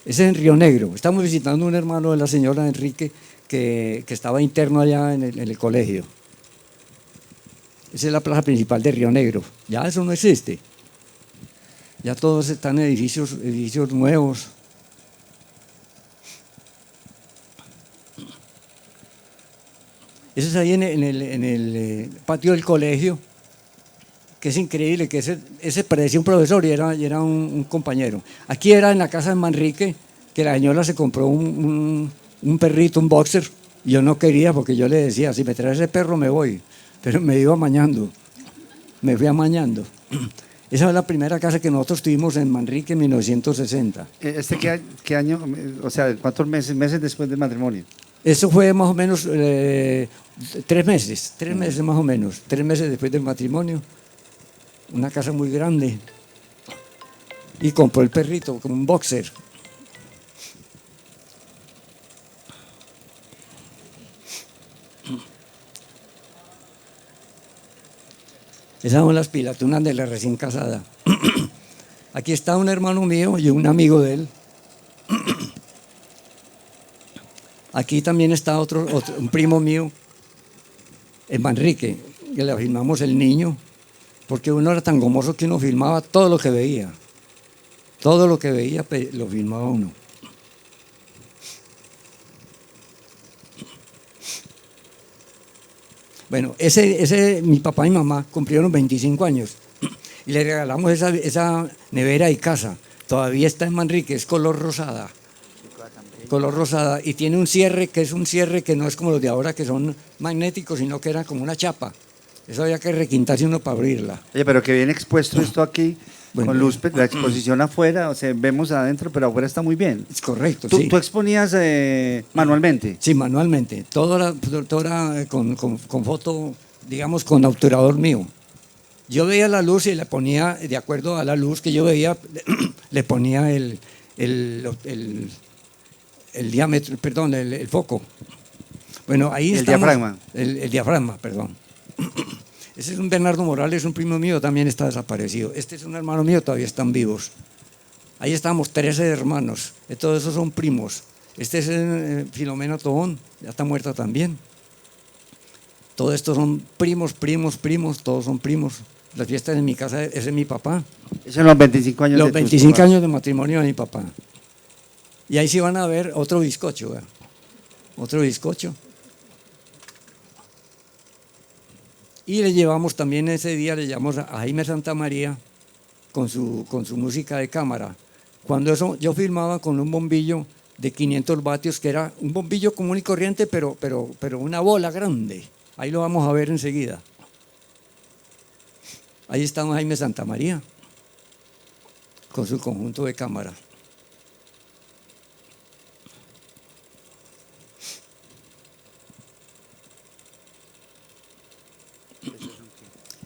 Speaker 3: Ese es en Río Negro. Estamos visitando un hermano de la señora Enrique que estaba interno allá en el colegio. Esa es la plaza principal de Río Negro. Ya eso no existe. Ya todos están en edificios nuevos. Eso es ahí en el patio del colegio, que es increíble, que ese parecía un profesor y era un compañero. Aquí era en la casa de Manrique, que la señora se compró un perrito, un boxer, y yo no quería porque yo le decía, si me traes ese perro me voy, pero me iba amañando, me fui amañando. Esa fue la primera casa que nosotros tuvimos en Manrique en 1960.
Speaker 2: ¿Qué año? O sea, ¿cuántos meses después del matrimonio?
Speaker 3: Eso fue más o menos 3 meses más o menos, 3 meses después del matrimonio. Una casa muy grande. Y compró el perrito como un boxer. Esas son las pilatunas de la recién casada. Aquí está un hermano mío y un amigo de él. Aquí también está un primo mío, en Manrique, que le filmamos el niño, porque uno era tan gomoso que uno filmaba todo lo que veía. Todo lo que veía lo filmaba uno. Bueno, mi papá y mamá cumplieron 25 años y le regalamos esa nevera y casa. Todavía está en Manrique, es color rosada. Color rosada, y tiene un cierre que es un cierre que no es como los de ahora que son magnéticos, sino que era como una chapa. Eso había que requintarse uno para abrirla.
Speaker 2: Oye, pero que bien expuesto esto aquí,
Speaker 3: Bueno.
Speaker 2: con luz, la exposición afuera, o sea, vemos adentro, pero afuera está muy bien.
Speaker 3: Es correcto,
Speaker 2: ¿Tú,
Speaker 3: sí.
Speaker 2: tú exponías manualmente?
Speaker 3: Sí, manualmente. Todo era con foto, digamos, con obturador mío. Yo veía la luz y le ponía, de acuerdo a la luz que yo veía, le ponía el diámetro, perdón, el foco. Bueno, ahí
Speaker 2: El
Speaker 3: estamos.
Speaker 2: diafragma.
Speaker 3: El diafragma, perdón. Ese es un Bernardo Morales, un primo mío, también está desaparecido. Este es un hermano mío, todavía están vivos. Ahí estamos, 13 hermanos. Todos esos son primos. Este es Filomena Tobón, ya está muerta también. Todos estos son primos, todos son primos. Las fiestas en mi casa, ese es mi papá.
Speaker 2: Esos son los 25 años
Speaker 3: Los
Speaker 2: de tus
Speaker 3: 25
Speaker 2: papás.
Speaker 3: años de matrimonio de mi papá. Y ahí sí van a ver otro bizcocho, ¿verdad? Otro bizcocho. Y le llevamos también ese día, le llevamos a Jaime Santamaría con su música de cámara. Cuando eso, yo filmaba con un bombillo de 500 vatios, que era un bombillo común y corriente, pero una bola grande. Ahí lo vamos a ver enseguida. Ahí está Jaime Santamaría con su conjunto de cámara.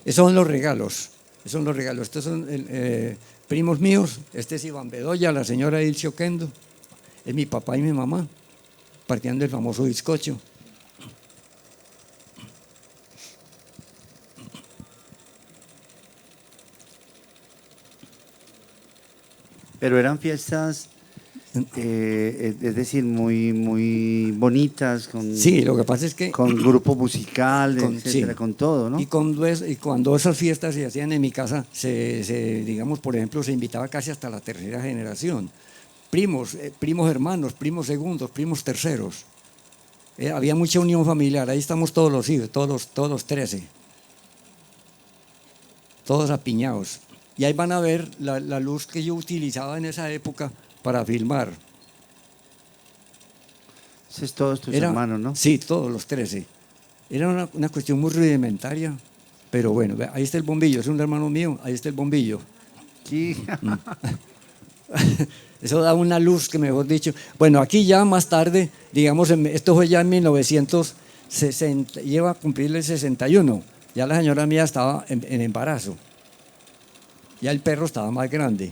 Speaker 3: Esos son los regalos. Estos son primos míos. Este es Iván Bedoya, la señora Ilse Oquendo. Es mi papá y mi mamá, partiendo el famoso bizcocho.
Speaker 2: Pero eran fiestas, es decir, muy bonitas,
Speaker 3: Sí, lo que pasa es que
Speaker 2: con grupo musical, etcétera,
Speaker 3: sí.
Speaker 2: con todo, ¿no?
Speaker 3: Y cuando esas fiestas se hacían en mi casa, digamos, por ejemplo, se invitaba casi hasta la tercera generación. Primos hermanos, primos segundos, primos terceros. Había mucha unión familiar. Ahí estamos todos los hijos, todos los 13. Todos apiñados. Y ahí van a ver la luz que yo utilizaba en esa época para filmar.
Speaker 2: Ese es todos tus hermanos, ¿no?
Speaker 3: Sí, todos los 13. Era una cuestión muy rudimentaria, pero bueno, ahí está el bombillo, es un hermano mío, ahí está el bombillo.
Speaker 2: Sí.
Speaker 3: Eso da una luz que, mejor dicho. Bueno, aquí ya más tarde, digamos, esto fue ya en 1960, lleva a cumplir el 61. Ya la señora mía estaba en embarazo. Ya el perro estaba más grande.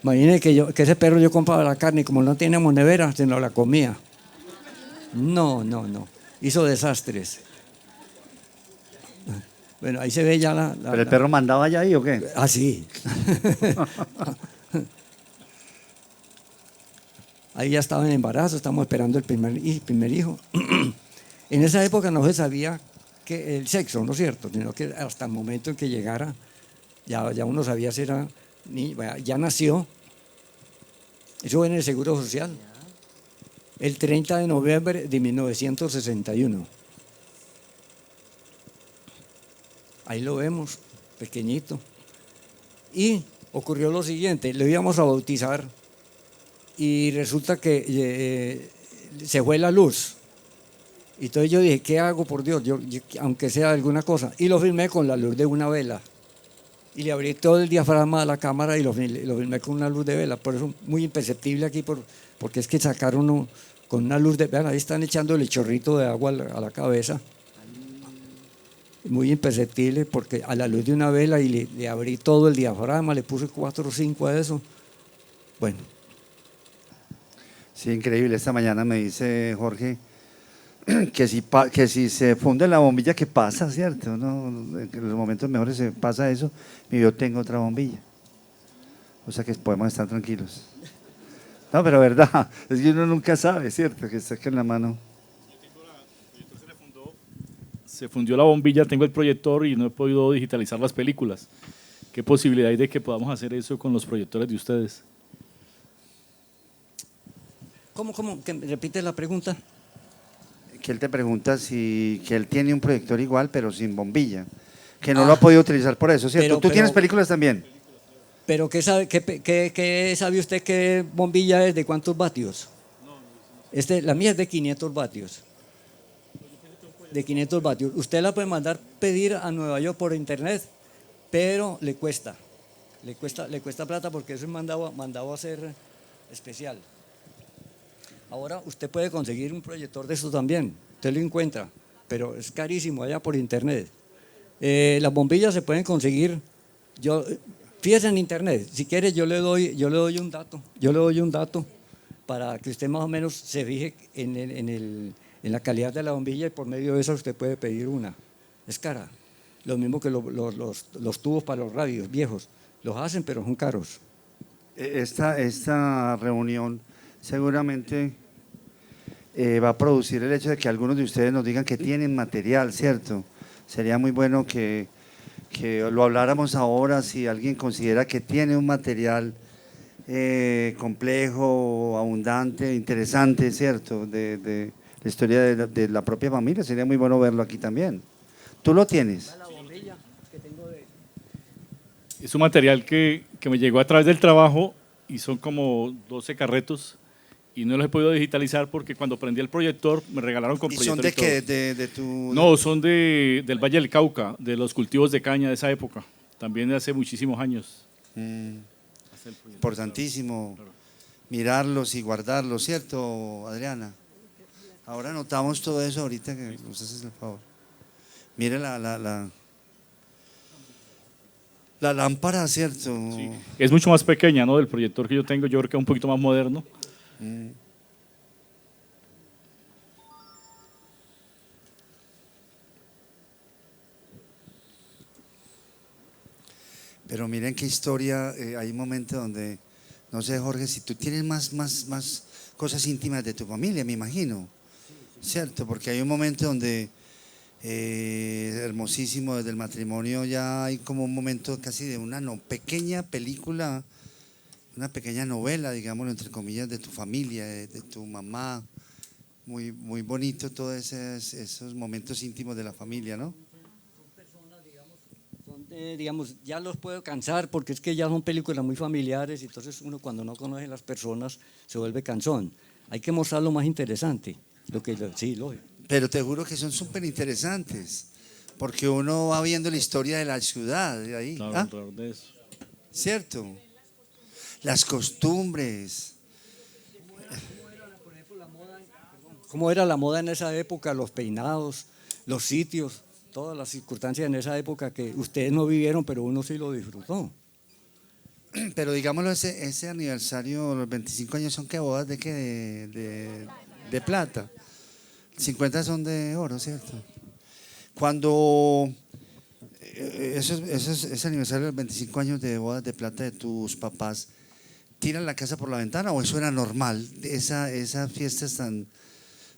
Speaker 3: Imagínense que ese perro yo compraba la carne y como no teníamos nevera, se nos la comía. No. Hizo desastres. Bueno, ahí se ve ya
Speaker 2: ¿Pero el perro mandaba ya ahí o qué?
Speaker 3: Ah, sí. Ahí ya estaba en embarazo, estamos esperando el primer hijo. En esa época no se sabía que el sexo, ¿no es cierto? Sino que hasta el momento en que llegara, ya uno sabía si era ya nació. Eso fue en el Seguro Social. El 30 de noviembre de 1961. Ahí lo vemos, pequeñito. Y ocurrió lo siguiente, lo íbamos a bautizar y resulta que se fue la luz. Y entonces yo dije, ¿qué hago por Dios? Yo, aunque sea alguna cosa. Y lo filmé con la luz de una vela. Y le abrí todo el diafragma a la cámara y lo filmé con una luz de vela. Por eso muy imperceptible aquí, porque es que sacaron con una luz de... Vean, ahí están echándole el chorrito de agua a la cabeza. Muy imperceptible porque a la luz de una vela y le abrí todo el diafragma, le puse 4 o 5 a eso. Bueno.
Speaker 2: Sí, increíble. Esta mañana me dice Jorge que si se funde la bombilla, ¿qué pasa, cierto? ¿No? En los momentos mejores se pasa eso y yo tengo otra bombilla. O sea que podemos estar tranquilos. No, pero verdad, es que uno nunca sabe, ¿cierto? Que está aquí en la mano.
Speaker 5: Se fundió la bombilla, tengo el proyector y no he podido digitalizar las películas. ¿Qué posibilidad hay de que podamos hacer eso con los proyectores de ustedes?
Speaker 3: ¿Cómo? ¿Que me repite la pregunta?
Speaker 2: Que él te pregunta si que él tiene un proyector igual, pero sin bombilla. Que no lo ha podido utilizar por eso, ¿cierto? ¿Tú tienes películas también?
Speaker 3: ¿Pero qué sabe usted qué bombilla es? ¿De cuántos vatios? La mía es de 500 vatios. De 500 vatios. Usted la puede mandar pedir a Nueva York por internet, pero le cuesta plata porque eso es mandado a hacer especial. Ahora usted puede conseguir un proyector de eso también, usted lo encuentra, pero es carísimo allá por internet. Las bombillas se pueden conseguir, fíjese en internet, si quiere yo le doy un dato para que usted más o menos se fije en la calidad de la bombilla y por medio de eso usted puede pedir una. Es cara. Lo mismo que los tubos para los radios viejos. Los hacen, pero son caros.
Speaker 2: Esta reunión seguramente va a producir el hecho de que algunos de ustedes nos digan que tienen material, ¿cierto? Sería muy bueno que lo habláramos ahora si alguien considera que tiene un material complejo, abundante, interesante, ¿cierto? De la historia de la propia familia, sería muy bueno verlo aquí también. ¿Tú lo tienes?
Speaker 5: Es un material que me llegó a través del trabajo y son como 12 carretos y no los he podido digitalizar porque cuando prendí el proyector me regalaron con proyector.
Speaker 2: ¿Y son de qué? ¿De tu...?
Speaker 5: No, son del Valle del Cauca, de los cultivos de caña de esa época, también de hace muchísimos años.
Speaker 2: Importantísimo mirarlos y guardarlos, ¿cierto, Adriana? Ahora notamos todo eso ahorita que nos haces el favor. Mire la lámpara, ¿cierto?
Speaker 5: Sí. Es mucho más pequeña, ¿no? Del proyector que yo tengo, yo creo que es un poquito más moderno.
Speaker 2: Pero miren qué historia, hay momentos donde, no sé, Jorge, si tú tienes más cosas íntimas de tu familia, me imagino, ¿cierto? Porque hay un momento donde, hermosísimo, desde el matrimonio ya hay como un momento casi de una pequeña película, una pequeña novela, digámoslo, entre comillas, de tu familia, de tu mamá, muy, muy bonito todos esos momentos íntimos de la familia, ¿no?
Speaker 3: Digamos, ya los puedo cansar porque es que ya son películas muy familiares y entonces uno cuando no conoce a las personas se vuelve cansón. Hay que mostrar lo más interesante. Sí, lógico.
Speaker 2: Pero te juro que son súper interesantes porque uno va viendo la historia de la ciudad de ahí.
Speaker 5: Claro, de eso.
Speaker 2: ¿Cierto? Las costumbres.
Speaker 3: ¿Cómo era la moda en esa época? Los peinados, los sitios, todas las circunstancias en esa época que ustedes no vivieron, pero uno sí lo disfrutó.
Speaker 2: Pero digámoslo, ese aniversario, los 25 años, ¿son qué bodas de qué? De plata. 50 son de oro, ¿cierto? Cuando ese aniversario de 25 años de bodas de plata de tus papás, ¿tiran la casa por la ventana o eso era normal? Esas fiestas tan,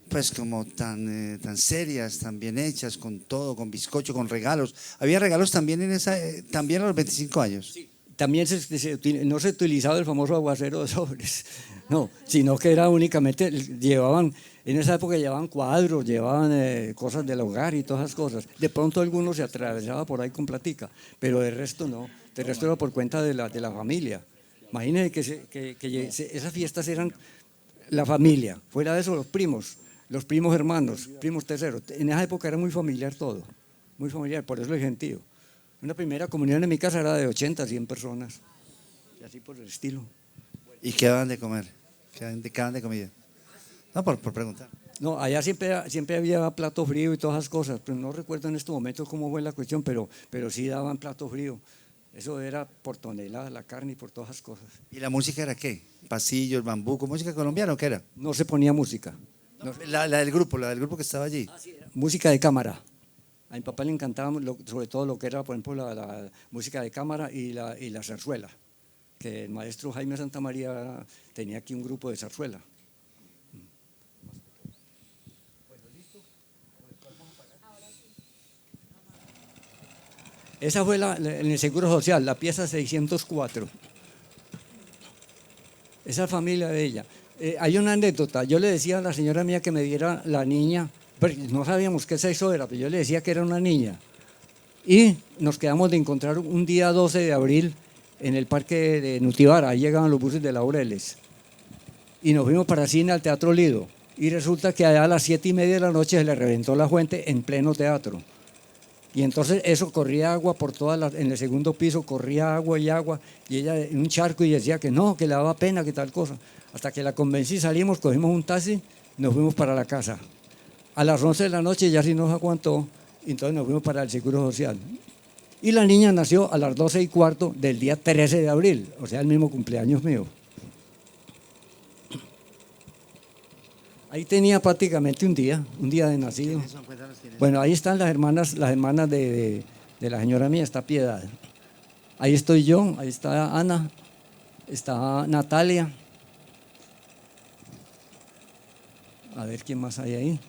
Speaker 2: pues como tan serias, tan bien hechas, con todo, con bizcocho, con regalos. ¿Había regalos también también a los 25 años?
Speaker 3: Sí. También no se utilizaba el famoso aguacero de sobres, no, sino que era únicamente, en esa época llevaban cuadros, llevaban cosas del hogar y todas esas cosas. De pronto alguno se atravesaba por ahí con platica, pero de resto no, de resto era por cuenta de la familia. Imagínense que esas fiestas eran la familia, fuera de eso los primos hermanos, primos terceros. En esa época era muy familiar todo, muy familiar, por eso el gentío. Una primera comunión en mi casa era de 80 a 100 personas, y así por el estilo.
Speaker 2: ¿Y qué daban de comer? ¿Qué daban de comida? No, por preguntar.
Speaker 3: No, allá siempre había plato frío y todas esas cosas, pero no recuerdo en este momento cómo fue la cuestión, pero sí daban plato frío. Eso era por tonelada la carne y por todas esas cosas.
Speaker 2: ¿Y la música era qué? ¿Pasillos, bambuco, música colombiana o qué era?
Speaker 3: No se ponía música.
Speaker 2: No, la del grupo que estaba allí.
Speaker 3: Música de cámara. A mi papá le encantaba sobre todo lo que era, por ejemplo, la música de cámara y la zarzuela, que el maestro Jaime Santamaría tenía aquí un grupo de zarzuela. Esa fue en el Seguro Social, la pieza 604. Esa familia de ella. Hay una anécdota, yo le decía a la señora mía que me diera la niña, pero no sabíamos qué sexo era, pero yo le decía que era una niña. Y nos quedamos de encontrar un día 12 de abril en el parque de Nutibara, ahí llegaban los buses de Laureles. Y nos fuimos para cine al Teatro Lido. Y resulta que allá a las 7:30 de la noche se le reventó la fuente en pleno teatro. Y entonces eso corría agua por en el segundo piso, corría agua, y ella en un charco y decía que no, que le daba pena, que tal cosa. Hasta que la convencí, salimos, cogimos un taxi, nos fuimos para la casa. A las 11 de la noche ya sí nos aguantó, y entonces nos fuimos para el Seguro Social. Y la niña nació a las 12:15 del día 13 de abril, o sea, el mismo cumpleaños mío. Ahí tenía prácticamente un día de nacido. Bueno, ahí están las hermanas de la señora mía, está Piedad. Ahí estoy yo, ahí está Ana, está Natalia. A ver quién más hay ahí.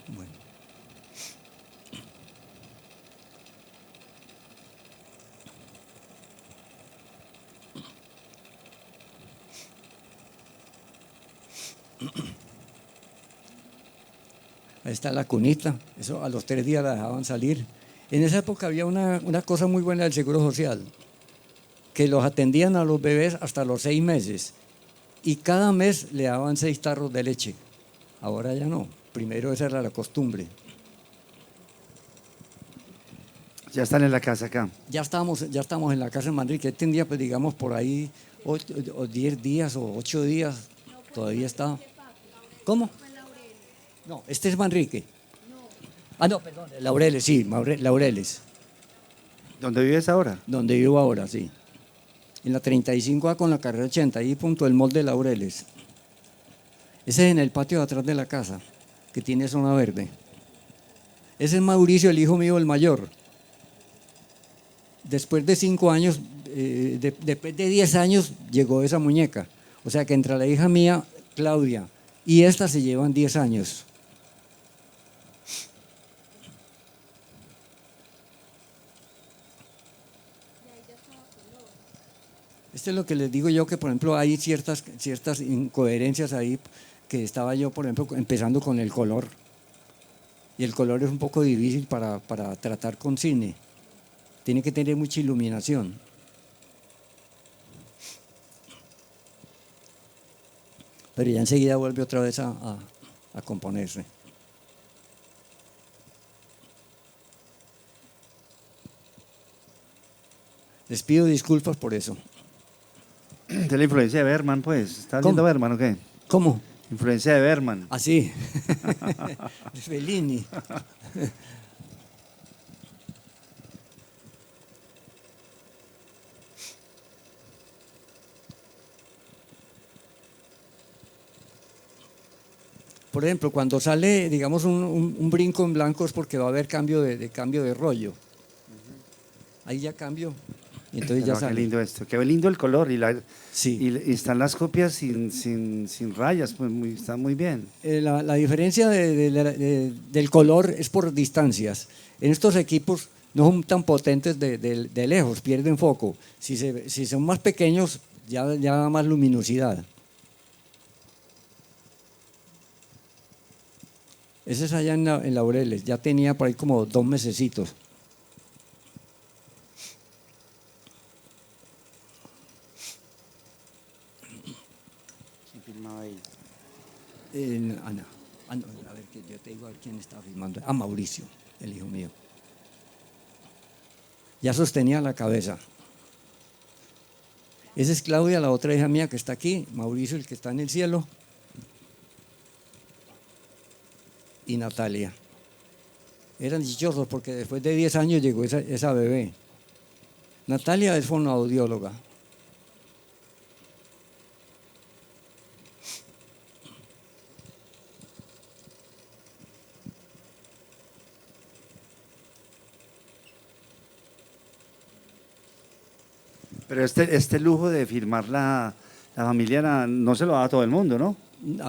Speaker 3: Bueno. Ahí está la cunita, eso a los 3 días la dejaban salir. En esa época había una cosa muy buena del Seguro Social, que los atendían a los bebés hasta los 6 meses y cada mes le daban 6 tarros de leche. Ahora ya no, primero esa era la costumbre.
Speaker 2: Ya están en la casa acá.
Speaker 3: Ya estamos en la casa de Manrique, tendría pues digamos por ahí 10 días o 8 días, todavía está. ¿Cómo? No, este es Manrique. Ah, no, perdón, Laureles, sí, Laureles.
Speaker 2: ¿Dónde vives ahora?
Speaker 3: Donde vivo ahora, sí. En la 35A con la carrera 80, ahí punto el molde de Laureles. Ese es en el patio de atrás de la casa, que tiene zona verde. Ese es Mauricio, el hijo mío, el mayor. Después de 5 años, después de 10 años, llegó esa muñeca. O sea que entre la hija mía, Claudia, y esta se llevan 10 años. Esto es lo que les digo yo, que por ejemplo hay ciertas incoherencias ahí, que estaba yo, por ejemplo, empezando con el color. Y el color es un poco difícil para tratar con cine. Tiene que tener mucha iluminación. Pero ya enseguida vuelve otra vez a componerse. Les pido disculpas por eso.
Speaker 2: De la influencia de Berman, pues. ¿Estás viendo Berman o qué?
Speaker 3: ¿Cómo?
Speaker 2: Influencia de Berman.
Speaker 3: Así. Fellini. Por ejemplo, cuando sale, digamos, un brinco en blanco es porque va a haber cambio de rollo. ahí ya cambio. Y entonces
Speaker 2: Pero
Speaker 3: ya
Speaker 2: qué
Speaker 3: sale.
Speaker 2: lindo esto, qué lindo el color
Speaker 3: Sí.
Speaker 2: y están las copias sin rayas, pues está muy bien.
Speaker 3: La diferencia del color es por distancias. En estos equipos no son tan potentes de lejos, pierden foco. Si son más pequeños, ya da más luminosidad. Ese es allá en Laureles, ya tenía por ahí como 2 mesecitos. Ana. No, a ver, que yo te digo a ver quién estaba filmando. Mauricio, el hijo mío. Ya sostenía la cabeza. Esa es Claudia, la otra hija mía que está aquí. Mauricio, el que está en el cielo. Y Natalia. Eran dichosos porque después de 10 años llegó esa bebé. Natalia es fonoaudióloga.
Speaker 2: Pero este lujo de filmar la familia no se lo da a todo el mundo, ¿no?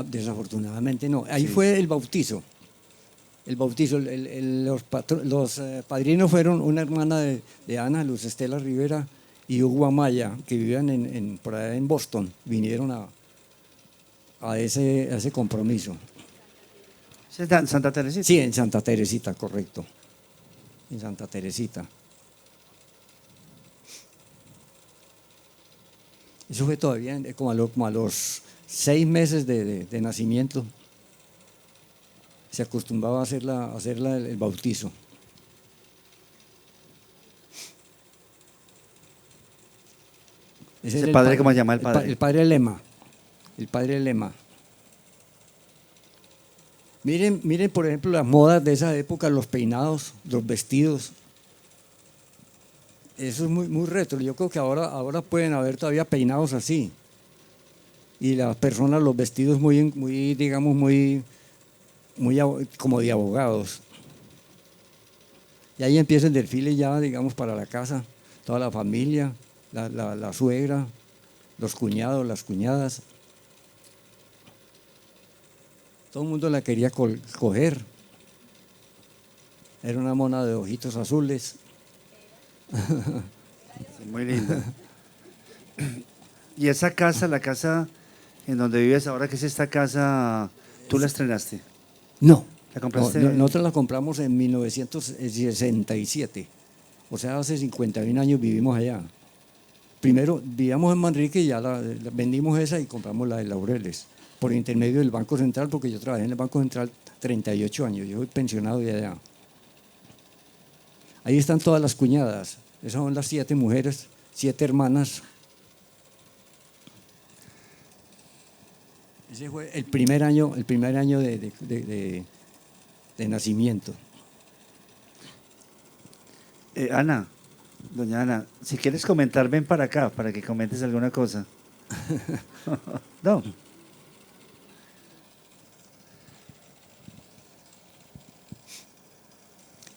Speaker 3: Desafortunadamente no. Ahí
Speaker 2: Sí.
Speaker 3: fue el bautizo. El bautizo, los padrinos fueron una hermana de Ana, Luz Estela Rivera, y Hugo Amaya, que vivían por allá en Boston. Vinieron a ese compromiso.
Speaker 2: Santa Teresita.
Speaker 3: Sí, en Santa Teresita, correcto. En Santa Teresita. Eso fue todavía como a los 6 meses de nacimiento. Se acostumbraba a hacerla el bautizo.
Speaker 2: ¿Ese padre cómo se llama el padre?
Speaker 3: El padre Lema. El padre Lema. Miren, por ejemplo, las modas de esa época, los peinados, los vestidos. Eso es muy, muy retro. Yo creo que ahora pueden haber todavía peinados así. Y las personas, los vestidos muy digamos, muy como de abogados. Y ahí empieza el desfile ya, digamos, para la casa, toda la familia, la suegra, los cuñados, las cuñadas. Todo el mundo la quería coger. Era una mona de ojitos azules.
Speaker 2: Sí, muy linda. Y esa casa, la casa en donde vives ahora, que es esta casa, ¿tú la estrenaste?
Speaker 3: No.
Speaker 2: ¿La compraste?
Speaker 3: Nosotros la compramos en 1967. O sea, hace 51 años vivimos allá. Primero vivíamos en Manrique y ya la vendimos esa y compramos la de Laureles. Por intermedio del Banco Central, porque yo trabajé en el Banco Central 38 años. Yo soy pensionado de allá. Ahí están todas las cuñadas. Esas son las 7 mujeres, 7 hermanas. Ese fue el primer año de nacimiento.
Speaker 2: Ana, doña Ana, si quieres comentar, ven para acá, para que comentes alguna cosa. No.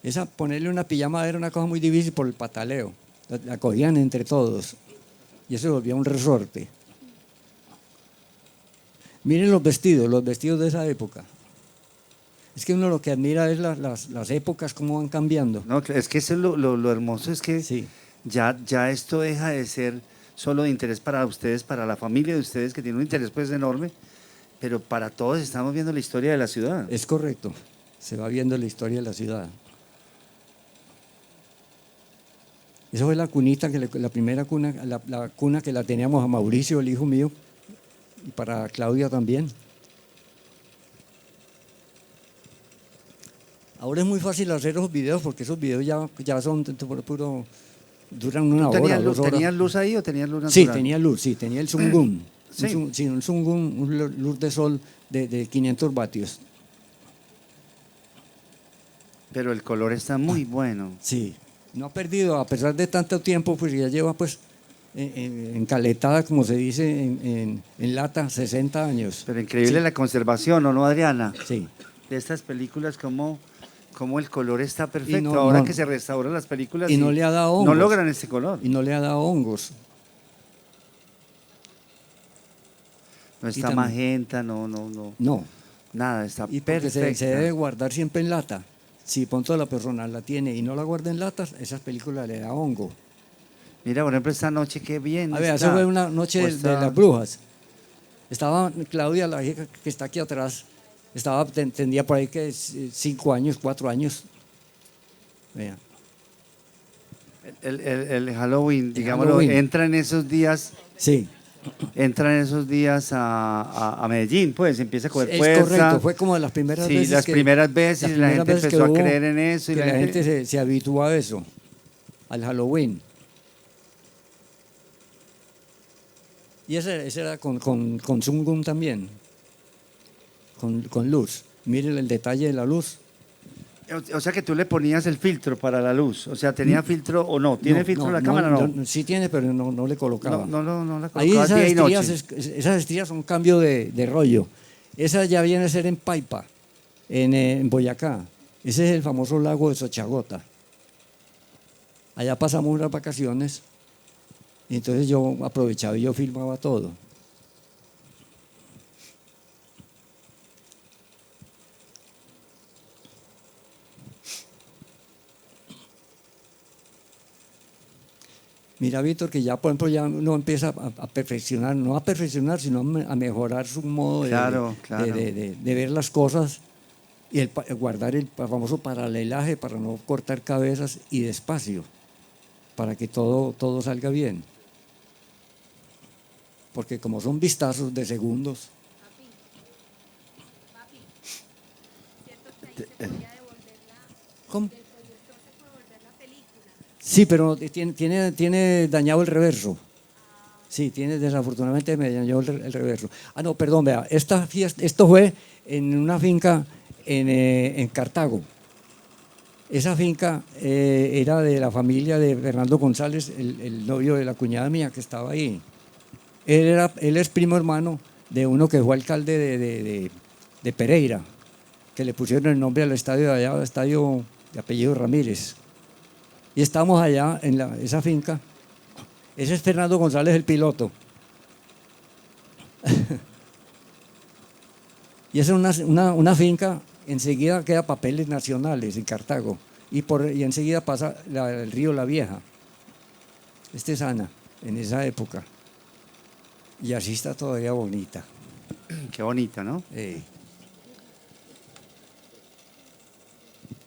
Speaker 3: Esa, ponerle una pijama era una cosa muy difícil por el pataleo. La cogían entre todos y eso se volvía un resorte. Miren los vestidos de esa época. Es que uno lo que admira es las épocas, cómo van cambiando.
Speaker 2: No, es que eso es lo hermoso, es que
Speaker 3: Sí.
Speaker 2: ya esto deja de ser solo de interés para ustedes, para la familia de ustedes, que tiene un interés pues enorme, pero para todos estamos viendo la historia de la ciudad.
Speaker 3: Es correcto. Se va viendo la historia de la ciudad. Esa fue la cunita, la primera cuna, la cuna que la teníamos a Mauricio, el hijo mío, y para Claudia también. Ahora es muy fácil hacer esos videos porque esos videos ya son puro, duran una hora, 2 horas.
Speaker 2: ¿Tenían luz ahí o tenían luz
Speaker 3: Sí,
Speaker 2: natural?
Speaker 3: tenía luz, sí, tenía el Sungun.
Speaker 2: Sí.
Speaker 3: Un Sungun, un luz de sol de 500 vatios.
Speaker 2: Pero el color está muy bueno.
Speaker 3: Sí, no ha perdido, a pesar de tanto tiempo, pues ya lleva pues encaletada, como se dice en lata, 60 años.
Speaker 2: Pero increíble
Speaker 3: Sí.
Speaker 2: la conservación, ¿o no, Adriana?
Speaker 3: Sí.
Speaker 2: De estas películas, cómo cómo el color está perfecto.
Speaker 3: no-
Speaker 2: Ahora
Speaker 3: no-
Speaker 2: que se restauran las películas
Speaker 3: y no le ha dado
Speaker 2: no
Speaker 3: hongos.
Speaker 2: logran ese color.
Speaker 3: Y no le ha dado hongos.
Speaker 2: No está
Speaker 3: también-
Speaker 2: magenta, no,
Speaker 3: No.
Speaker 2: nada, está
Speaker 3: Y porque
Speaker 2: perfecta.
Speaker 3: se debe guardar siempre en lata. Si pronto la persona la tiene y no la guarda en latas, esas películas le da hongo.
Speaker 2: Mira, por ejemplo, esta noche, qué bien
Speaker 3: A ver,
Speaker 2: está.
Speaker 3: eso fue una noche
Speaker 2: Pues
Speaker 3: de
Speaker 2: está-
Speaker 3: las brujas. Estaba Claudia, la hija que está aquí atrás, tendría por ahí que 5 años, 4 años. Vea.
Speaker 2: El Halloween, digámoslo,
Speaker 3: Halloween.
Speaker 2: entra en esos días a Medellín, pues empieza a coger
Speaker 3: Es
Speaker 2: fuerza.
Speaker 3: correcto, fue como de las primeras
Speaker 2: Sí,
Speaker 3: veces.
Speaker 2: las primeras veces
Speaker 3: las
Speaker 2: la
Speaker 3: primeras
Speaker 2: gente
Speaker 3: veces que
Speaker 2: empezó a
Speaker 3: hubo,
Speaker 2: creer en eso. Y
Speaker 3: que la gente se habituó a eso, al Halloween. Y ese era con Zungum también, con luz. Miren el detalle de la luz.
Speaker 2: O sea que tú le ponías el filtro para la luz. O sea, ¿tenía filtro o no? ¿Tiene
Speaker 3: No,
Speaker 2: filtro
Speaker 3: no,
Speaker 2: la cámara? No.
Speaker 3: Sí tiene, pero no le colocaba.
Speaker 2: No la
Speaker 3: Ahí
Speaker 2: colocaba
Speaker 3: esas
Speaker 2: día y noche.
Speaker 3: esas estrías son un cambio de rollo. Esa ya viene a ser en Paipa, en Boyacá. Ese es el famoso lago de Xochagota. Allá pasamos unas vacaciones y entonces yo aprovechaba y yo filmaba todo. Mira, Víctor, que ya, por ejemplo, ya uno empieza a perfeccionar, no a perfeccionar, sino a mejorar su modo
Speaker 2: Claro.
Speaker 3: de ver las cosas y guardar el famoso paralelaje para no cortar cabezas y despacio, para que todo salga bien. Porque como son vistazos de segundos. ¿Cómo? Sí, pero tiene dañado el reverso. Sí, desafortunadamente me dañó el reverso. Ah, no, perdón, vea, esto fue en una finca en Cartago. Esa finca era de la familia de Fernando González, el novio de la cuñada mía que estaba ahí. Él es primo hermano de uno que fue alcalde de Pereira, que le pusieron el nombre al estadio de allá, estadio de apellido Ramírez. Y estamos allá en esa finca. Ese es Fernando González, el piloto. Y esa es una finca, enseguida queda Papeles Nacionales en Cartago. Y enseguida pasa el río La Vieja. Este es Ana, en esa época. Y así está todavía bonita.
Speaker 2: Qué bonita, ¿no?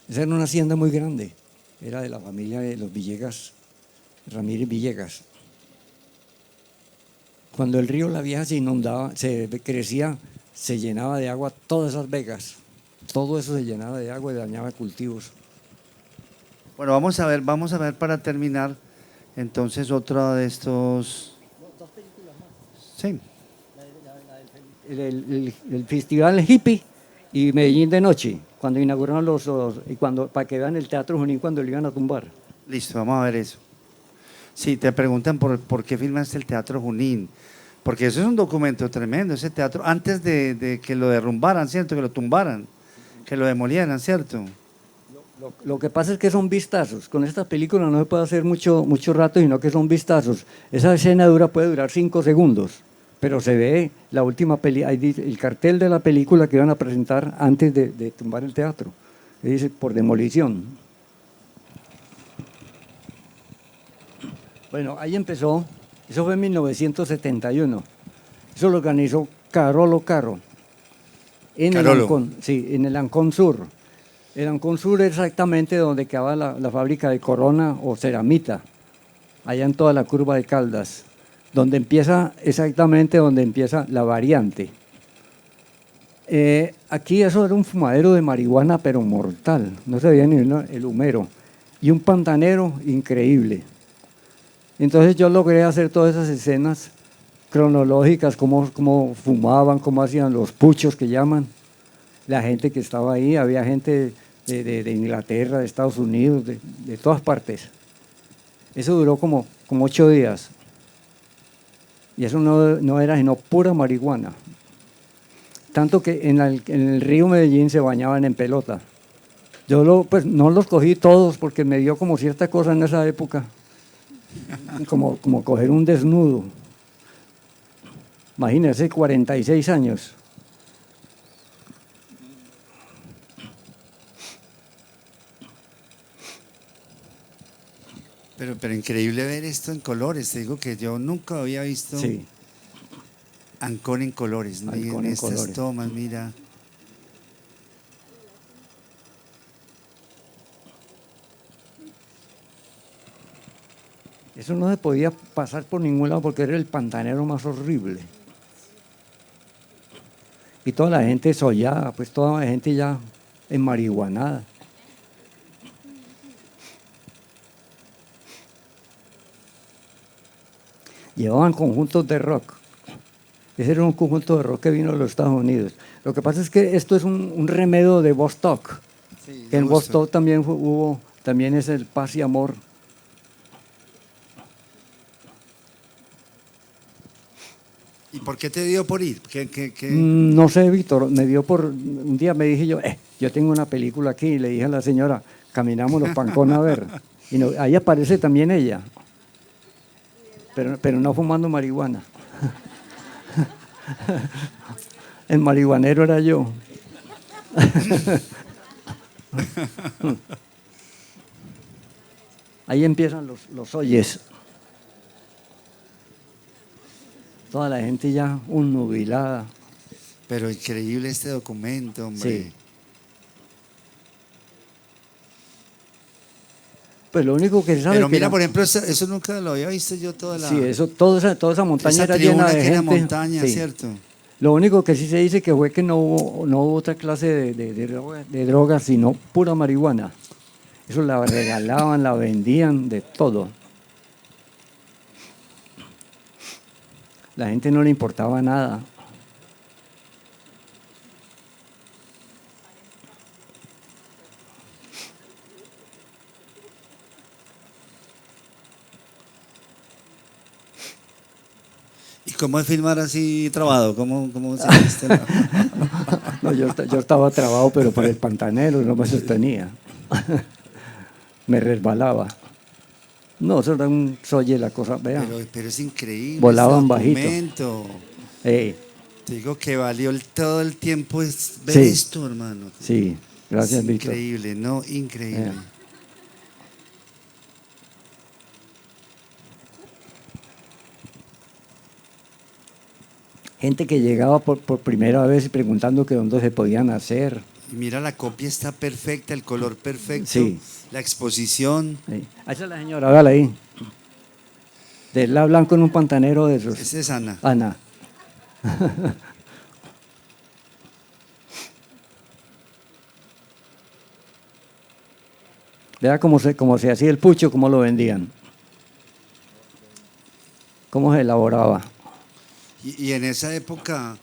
Speaker 3: Esa era una hacienda muy grande. Era de la familia de los Villegas, Ramírez Villegas. Cuando el río La Vieja se inundaba, se crecía, se llenaba de agua todas esas vegas. Todo eso se llenaba de agua y dañaba cultivos.
Speaker 2: Bueno, vamos a ver para terminar, entonces otro de estos... Sí.
Speaker 3: El festival hippie y Medellín de noche, cuando inauguraron para que vean el Teatro Junín cuando lo iban a tumbar.
Speaker 2: Listo, vamos a ver eso. Sí, te preguntan por qué filmaste el Teatro Junín, porque eso es un documento tremendo, ese teatro, antes de que lo derrumbaran, ¿cierto? Que lo tumbaran, que lo demolieran, ¿cierto?
Speaker 3: Lo que pasa es que son vistazos. Con esta película no se puede hacer mucho rato, sino que son vistazos. Esa escena puede durar 5 segundos, pero se ve la última el cartel de la película que iban a presentar antes de tumbar el teatro. Dice, por demolición. Bueno, ahí empezó, eso fue en 1971. Eso lo organizó Carolo Caro. En el Ancón Sur. El Ancón Sur es exactamente donde quedaba la fábrica de Corona o Ceramita, allá en toda la curva de Caldas, exactamente donde empieza la variante. Aquí eso era un fumadero de marihuana, pero mortal, no se veía ni el humero, y un pantanero increíble. Entonces yo logré hacer todas esas escenas cronológicas, cómo fumaban, cómo hacían los puchos que llaman, la gente que estaba ahí, había gente de Inglaterra, de Estados Unidos, de todas partes. Eso duró como 8 días. Y eso no era sino pura marihuana. Tanto que en el río Medellín se bañaban en pelota. Pues no los cogí todos porque me dio como cierta cosa en esa época, como coger un desnudo. Imagínense, 46 años.
Speaker 2: Pero increíble ver esto en colores. Te digo que yo nunca había visto
Speaker 3: Sí,
Speaker 2: Ancón en colores, ¿no? Y
Speaker 3: Ancón
Speaker 2: en
Speaker 3: en
Speaker 2: estas
Speaker 3: colores.
Speaker 2: tomas, mira.
Speaker 3: Eso no se podía pasar por ningún lado porque era el pantanero más horrible. Y toda la gente sollada, pues toda la gente ya enmarihuanada. Llevaban conjuntos de rock. Ese era un conjunto de rock que vino de los Estados Unidos. Lo que pasa es que esto es un remedio de Vostok.
Speaker 2: Sí,
Speaker 3: Que en
Speaker 2: me gusta.
Speaker 3: Vostok también también es el paz y amor.
Speaker 2: ¿Y por qué te dio por ir? ¿Qué?
Speaker 3: No sé, Víctor, un día me dije yo tengo una película aquí, y le dije a la señora, caminamos los Pancón a ver. Y ahí aparece también ella, pero no fumando marihuana. El marihuanero era yo. Ahí empiezan los oyes. Toda la gente ya nubilada.
Speaker 2: Pero increíble este documento, hombre.
Speaker 3: Sí. Pues lo único que se sabe
Speaker 2: Pero
Speaker 3: que
Speaker 2: mira,
Speaker 3: era-
Speaker 2: por ejemplo, eso nunca lo había visto yo toda la...
Speaker 3: Sí, eso, toda esa montaña
Speaker 2: esa
Speaker 3: era llena
Speaker 2: tribuna
Speaker 3: de
Speaker 2: que
Speaker 3: gente.
Speaker 2: era montaña,
Speaker 3: Sí.
Speaker 2: ¿cierto?
Speaker 3: Lo único que sí se dice que fue que no hubo otra clase de drogas, sino pura marihuana. Eso la regalaban, la vendían, de todo. La gente no le importaba nada.
Speaker 2: ¿Y cómo es filmar así trabado? ¿Cómo se viste?
Speaker 3: No, yo estaba trabado, pero por el pantanero no me sostenía. Me resbalaba. No, eso era un solle la cosa, vea.
Speaker 2: Pero es increíble
Speaker 3: Volaban
Speaker 2: este
Speaker 3: bajito.
Speaker 2: documento.
Speaker 3: Eh,
Speaker 2: Te digo que valió todo el tiempo es ver
Speaker 3: Sí.
Speaker 2: esto, hermano.
Speaker 3: sí, gracias,
Speaker 2: Es
Speaker 3: Víctor.
Speaker 2: increíble, ¿no? Increíble.
Speaker 3: Vea. Gente que llegaba por primera vez preguntando que dónde se podían hacer.
Speaker 2: Y mira, la copia está perfecta, el color perfecto,
Speaker 3: Sí.
Speaker 2: la exposición.
Speaker 3: Ahí esa es la señora, hágala ahí. De la blanco en un pantanero de esos.
Speaker 2: Esa es Ana.
Speaker 3: Ana. Vea cómo se hacía el pucho, cómo lo vendían. Cómo se elaboraba.
Speaker 2: Y en esa época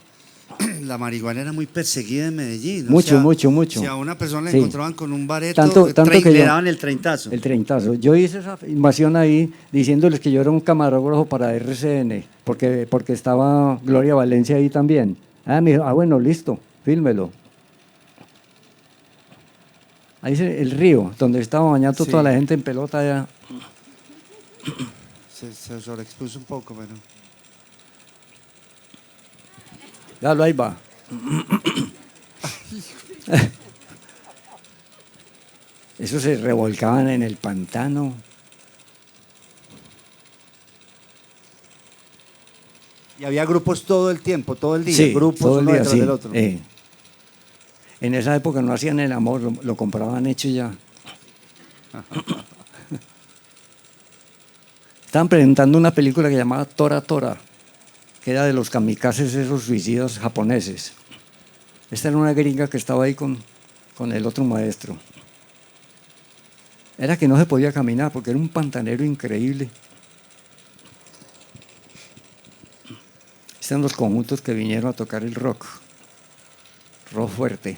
Speaker 2: la marihuana era muy perseguida en Medellín. O
Speaker 3: Mucho,
Speaker 2: sea,
Speaker 3: mucho, mucho.
Speaker 2: Si a una persona le
Speaker 3: Sí.
Speaker 2: encontraban con un bareto,
Speaker 3: Tanto que
Speaker 2: le
Speaker 3: yo-
Speaker 2: daban el treintazo.
Speaker 3: El treintazo. Yo hice esa filmación ahí diciéndoles que yo era un camarógrafo para RCN, porque estaba Gloria Valencia ahí también. Me dijo, bueno, listo, fílmelo. Ahí es el río, donde estaba bañando
Speaker 2: Sí.
Speaker 3: toda la gente en pelota allá.
Speaker 2: Se sobreexpuso un poco, pero...
Speaker 3: Dalo, ahí va. Eso se revolcaban en el pantano.
Speaker 2: Y había grupos todo el tiempo, todo el día,
Speaker 3: Sí,
Speaker 2: grupos
Speaker 3: todo el
Speaker 2: uno
Speaker 3: día,
Speaker 2: detrás
Speaker 3: sí.
Speaker 2: del otro.
Speaker 3: En esa época no hacían el amor, lo compraban hecho ya. Estaban presentando una película que llamaba Tora Tora, que era de los kamikazes, esos suicidas japoneses. Esta era una gringa que estaba ahí con el otro maestro. Era que no se podía caminar porque era un pantanero increíble. Están los conjuntos que vinieron a tocar el rock fuerte.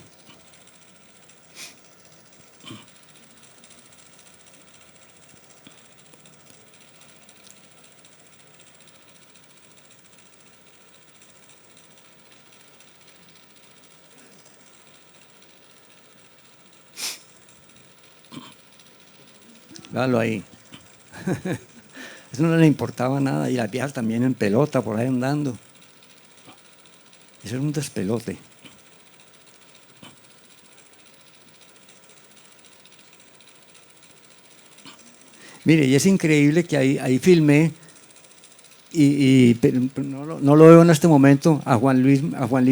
Speaker 3: véalo ahí. Eso no le importaba nada, y las viejas también en pelota, por ahí andando. Eso era un despelote. Mire, y es increíble que ahí filmé, pero no lo veo en este momento, a Juan Luis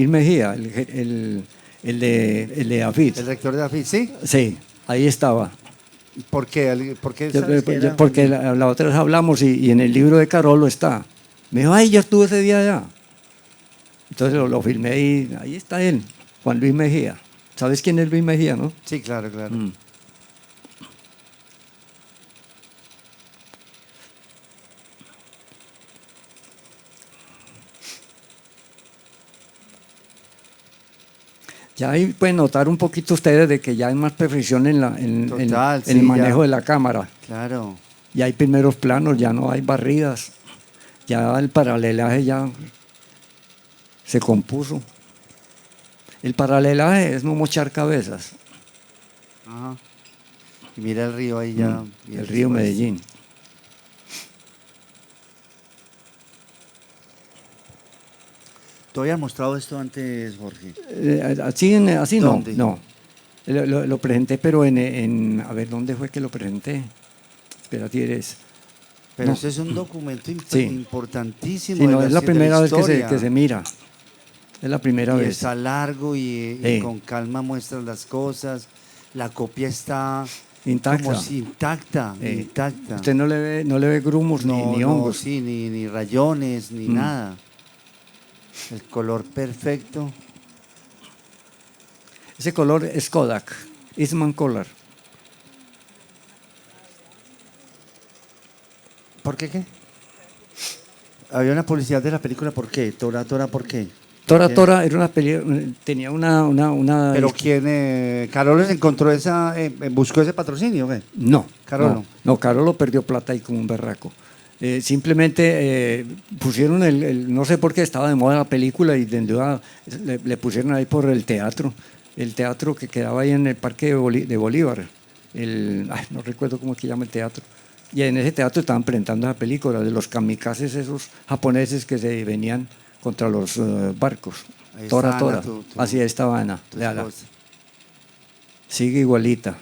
Speaker 3: Mejía, el de AFIT.
Speaker 2: El rector de AFIT, ¿sí?
Speaker 3: Sí, ahí estaba.
Speaker 2: ¿Por qué? ¿Por qué sabes que era?
Speaker 3: Porque la otra vez hablamos y en el libro de Carolo está. Me dijo, ay, yo estuve ese día allá. Entonces lo filmé y ahí está él, Juan Luis Mejía. ¿Sabes quién es Luis Mejía, no?
Speaker 2: Sí, claro, claro.
Speaker 3: Ya ahí pueden notar un poquito ustedes de que ya hay más perfección
Speaker 2: Total,
Speaker 3: en el
Speaker 2: sí,
Speaker 3: manejo
Speaker 2: ya.
Speaker 3: de la cámara.
Speaker 2: Claro.
Speaker 3: Ya hay primeros planos, ya no hay barridas. Ya el paralelaje ya se compuso. El paralelaje es no mochar cabezas.
Speaker 2: Ajá. Y mira el río ahí ya. y
Speaker 3: El río
Speaker 2: después.
Speaker 3: Medellín.
Speaker 2: ¿Tú habías mostrado esto antes, Jorge?
Speaker 3: Así no,
Speaker 2: ¿Dónde?
Speaker 3: no. Lo presenté, pero a ver, ¿dónde fue que lo presenté? Espera, tienes.
Speaker 2: Pero
Speaker 3: No.
Speaker 2: ese es un documento
Speaker 3: Sí.
Speaker 2: importantísimo.
Speaker 3: Sí,
Speaker 2: de
Speaker 3: no, es la primera vez
Speaker 2: historia.
Speaker 3: que se mira. Es la primera
Speaker 2: Y
Speaker 3: vez.
Speaker 2: está largo y
Speaker 3: Sí.
Speaker 2: con calma muestras las cosas. La copia está
Speaker 3: Intacta.
Speaker 2: como si intacta,
Speaker 3: Sí.
Speaker 2: intacta.
Speaker 3: Usted no le ve grumos ni hongos.
Speaker 2: Sí, ni rayones, ni nada. El color perfecto.
Speaker 3: Ese color es Kodak, Eastman Color.
Speaker 2: ¿Por qué qué? Había una publicidad de la película, ¿por qué? Tora, ¿por qué?
Speaker 3: Tora
Speaker 2: ¿Quién?
Speaker 3: Tora era una película, tenía una.
Speaker 2: Pero ¿quién? ¿Carolo encontró buscó ese patrocinio? ¿Qué?
Speaker 3: No,
Speaker 2: Carolo.
Speaker 3: No, Carolo perdió plata ahí como un berraco. Simplemente pusieron no sé por qué estaba de moda la película y de duda le pusieron ahí por el teatro que quedaba ahí en el Parque de Bolívar. No recuerdo cómo es que llama el teatro. Y en ese teatro estaban presentando esa película de los kamikazes esos japoneses que se venían contra los barcos.
Speaker 2: Ahí
Speaker 3: Tora
Speaker 2: está
Speaker 3: Tora.
Speaker 2: Ana, tu
Speaker 3: Así estaba Ana.
Speaker 2: tu
Speaker 3: Véala.
Speaker 2: esposa.
Speaker 3: Sigue igualita.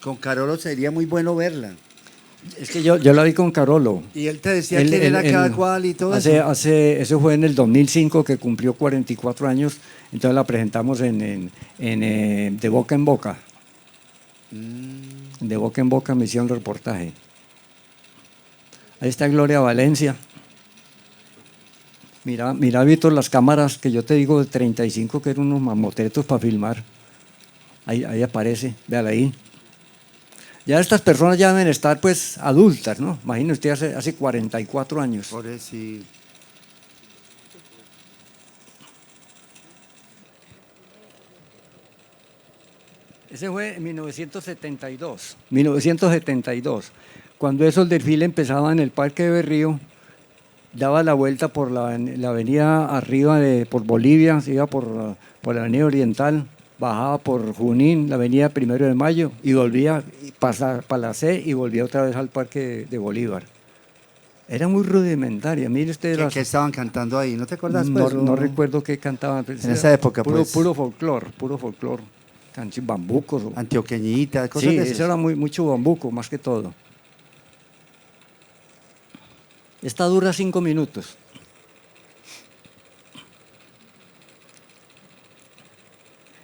Speaker 2: Con Carolo sería muy bueno verla.
Speaker 3: Es que yo la vi con Carolo.
Speaker 2: Y él te decía quién era cada cual y todo eso.
Speaker 3: Eso fue en el 2005 que cumplió 44 años, entonces la presentamos De Boca en Boca. De Boca en Boca me hicieron el reportaje. Ahí está Gloria Valencia. Mira, Víctor, las cámaras que yo te digo de 35 que eran unos mamotretos para filmar. Ahí aparece, véala ahí. Ya estas personas ya deben estar pues adultas, ¿no? Imagínese usted hace 44 años.
Speaker 2: Por eso sí.
Speaker 3: Ese fue en 1972. 1972. Cuando esos desfiles empezaban en el Parque de Berrío, daba la vuelta por la avenida arriba por Bolivia, se iba por la avenida Oriental, bajaba por Junín, la avenida 1 de Mayo, y volvía a pasar para la C y volvía otra vez al Parque de Bolívar. Era muy rudimentaria. Mire usted
Speaker 2: ¿Qué estaban cantando ahí? ¿No te acuerdas?
Speaker 3: no recuerdo qué cantaban.
Speaker 2: En esa época, pues.
Speaker 3: Puro folclor. Bambucos.
Speaker 2: Antioqueñita, cosas
Speaker 3: Sí,
Speaker 2: de
Speaker 3: eso
Speaker 2: esas.
Speaker 3: era mucho bambuco, más que todo. Esta dura 5 minutos.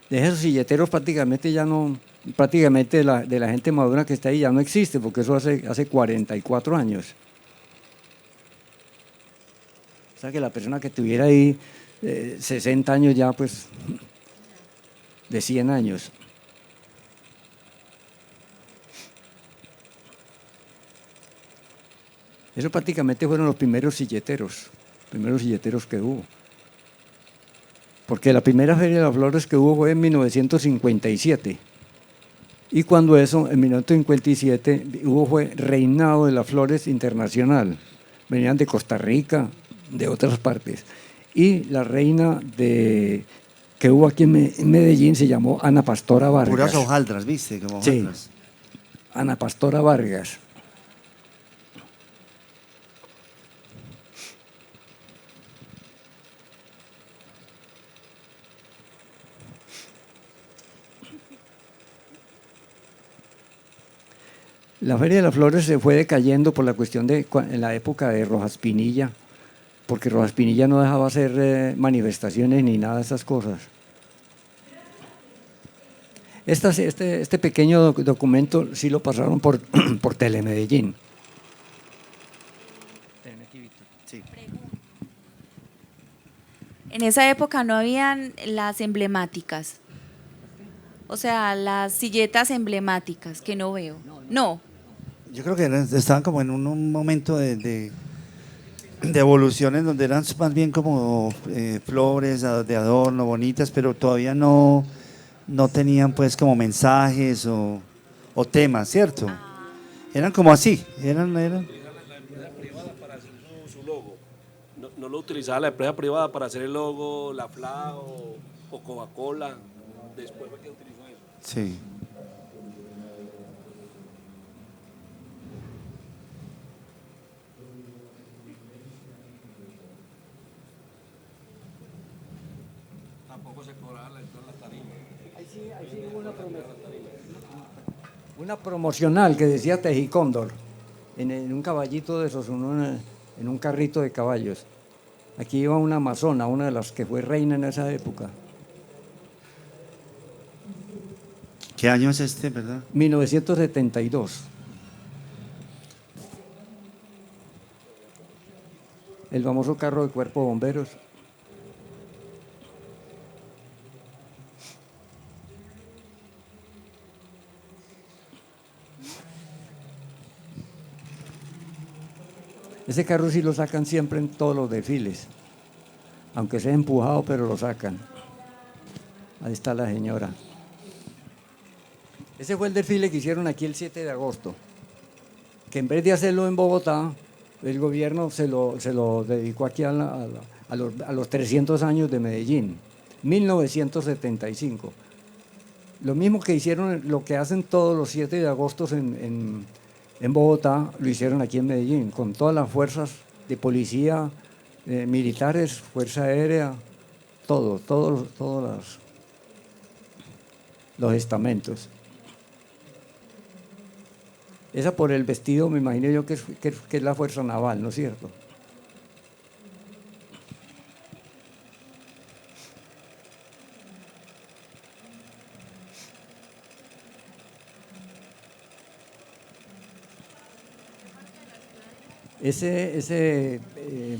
Speaker 3: De esos silleteros prácticamente ya no, prácticamente de la gente madura que está ahí ya no existe, porque eso hace 44 años. O sea que la persona que tuviera ahí 60 años ya, pues, de 100 años. Eso prácticamente fueron los primeros silleteros que hubo. Porque la primera Feria de las Flores que hubo fue en 1957. Y cuando eso, en 1957, fue Reinado de las Flores Internacional. venían de Costa Rica, de otras partes. Y la reina que hubo aquí en Medellín se llamó Ana Pastora Vargas.
Speaker 2: Puras hojaldras, ¿viste? Como
Speaker 3: Sí.
Speaker 2: hojaldras.
Speaker 3: Ana Pastora Vargas. La Feria de las Flores se fue decayendo por la cuestión en la época de Rojas Pinilla, porque Rojas Pinilla no dejaba hacer manifestaciones ni nada de esas cosas. Este pequeño documento sí lo pasaron por, por Telemedellín.
Speaker 2: Sí.
Speaker 6: En esa época no habían las emblemáticas, o sea, las silletas emblemáticas que no veo. No.
Speaker 2: Yo creo que estaban como en un momento de evolución en donde eran más bien como flores de adorno, bonitas, pero todavía no tenían pues como mensajes o temas, ¿cierto? Eran como así, eran.
Speaker 7: La empresa privada para hacer su logo. No lo utilizaba la empresa privada para hacer el logo, la FLA o Coca-Cola. Después fue que utilizó eso.
Speaker 2: Sí.
Speaker 7: Tampoco se cobraba la entrada a la tarima.
Speaker 3: Una promocional que decía Tejicóndor, en un caballito de esos, en un carrito de caballos. Aquí iba una amazona, una de las que fue reina en esa época.
Speaker 2: ¿Qué año es este, verdad?
Speaker 3: 1972. El famoso carro de cuerpo de bomberos. Ese carro sí lo sacan siempre en todos los desfiles, aunque sea empujado, pero lo sacan. Ahí está la señora. Ese fue el desfile que hicieron aquí el 7 de agosto, que en vez de hacerlo en Bogotá, el gobierno se lo dedicó aquí a los 300 años de Medellín, 1975. Lo mismo que hicieron, lo que hacen todos los 7 de agosto en Bogotá, lo hicieron aquí en Medellín, con todas las fuerzas de policía, militares, Fuerza Aérea, todos los estamentos. Esa por el vestido, me imagino yo que es la Fuerza Naval, ¿no es cierto? Ese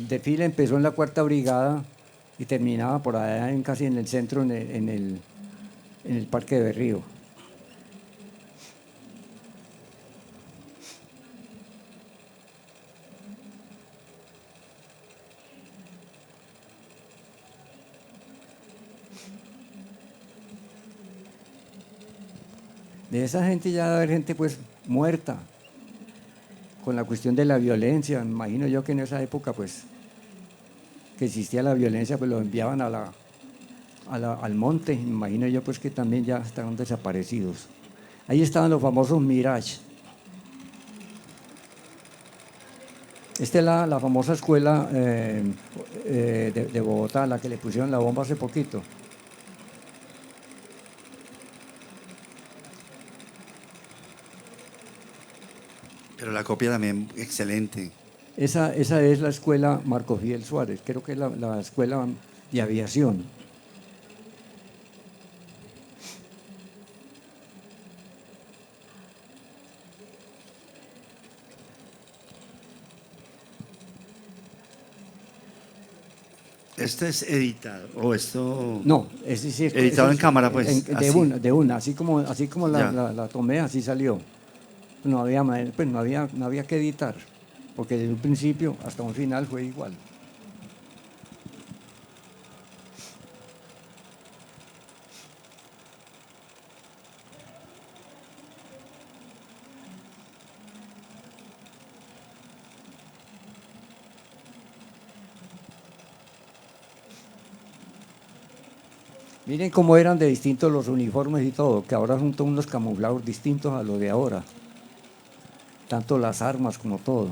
Speaker 3: desfile empezó en la Cuarta Brigada y terminaba por allá casi en el centro, en el Parque de Berrío. De esa gente ya debe haber gente pues muerta, con la cuestión de la violencia. Me imagino yo que en esa época pues que existía la violencia, pues los enviaban al monte. Me imagino yo pues que también ya estaban desaparecidos. Ahí estaban los famosos Mirage. Esta es la famosa escuela de Bogotá, la que le pusieron la bomba hace poquito.
Speaker 2: Pero la copia también excelente.
Speaker 3: Esa es la escuela Marco Fidel Suárez, creo que es la escuela de aviación.
Speaker 2: ¿Esto es editado o esto?
Speaker 3: No, es decir,
Speaker 2: Editado en cámara, pues,
Speaker 3: de
Speaker 2: así.
Speaker 3: una, así como
Speaker 2: Ya.
Speaker 3: la tomé, así salió. No había, pues, no había que editar, porque desde un principio hasta un final fue igual. Miren cómo eran de distintos los uniformes y todo, que ahora son todos unos camuflados distintos a los de ahora. Tanto las armas como todo.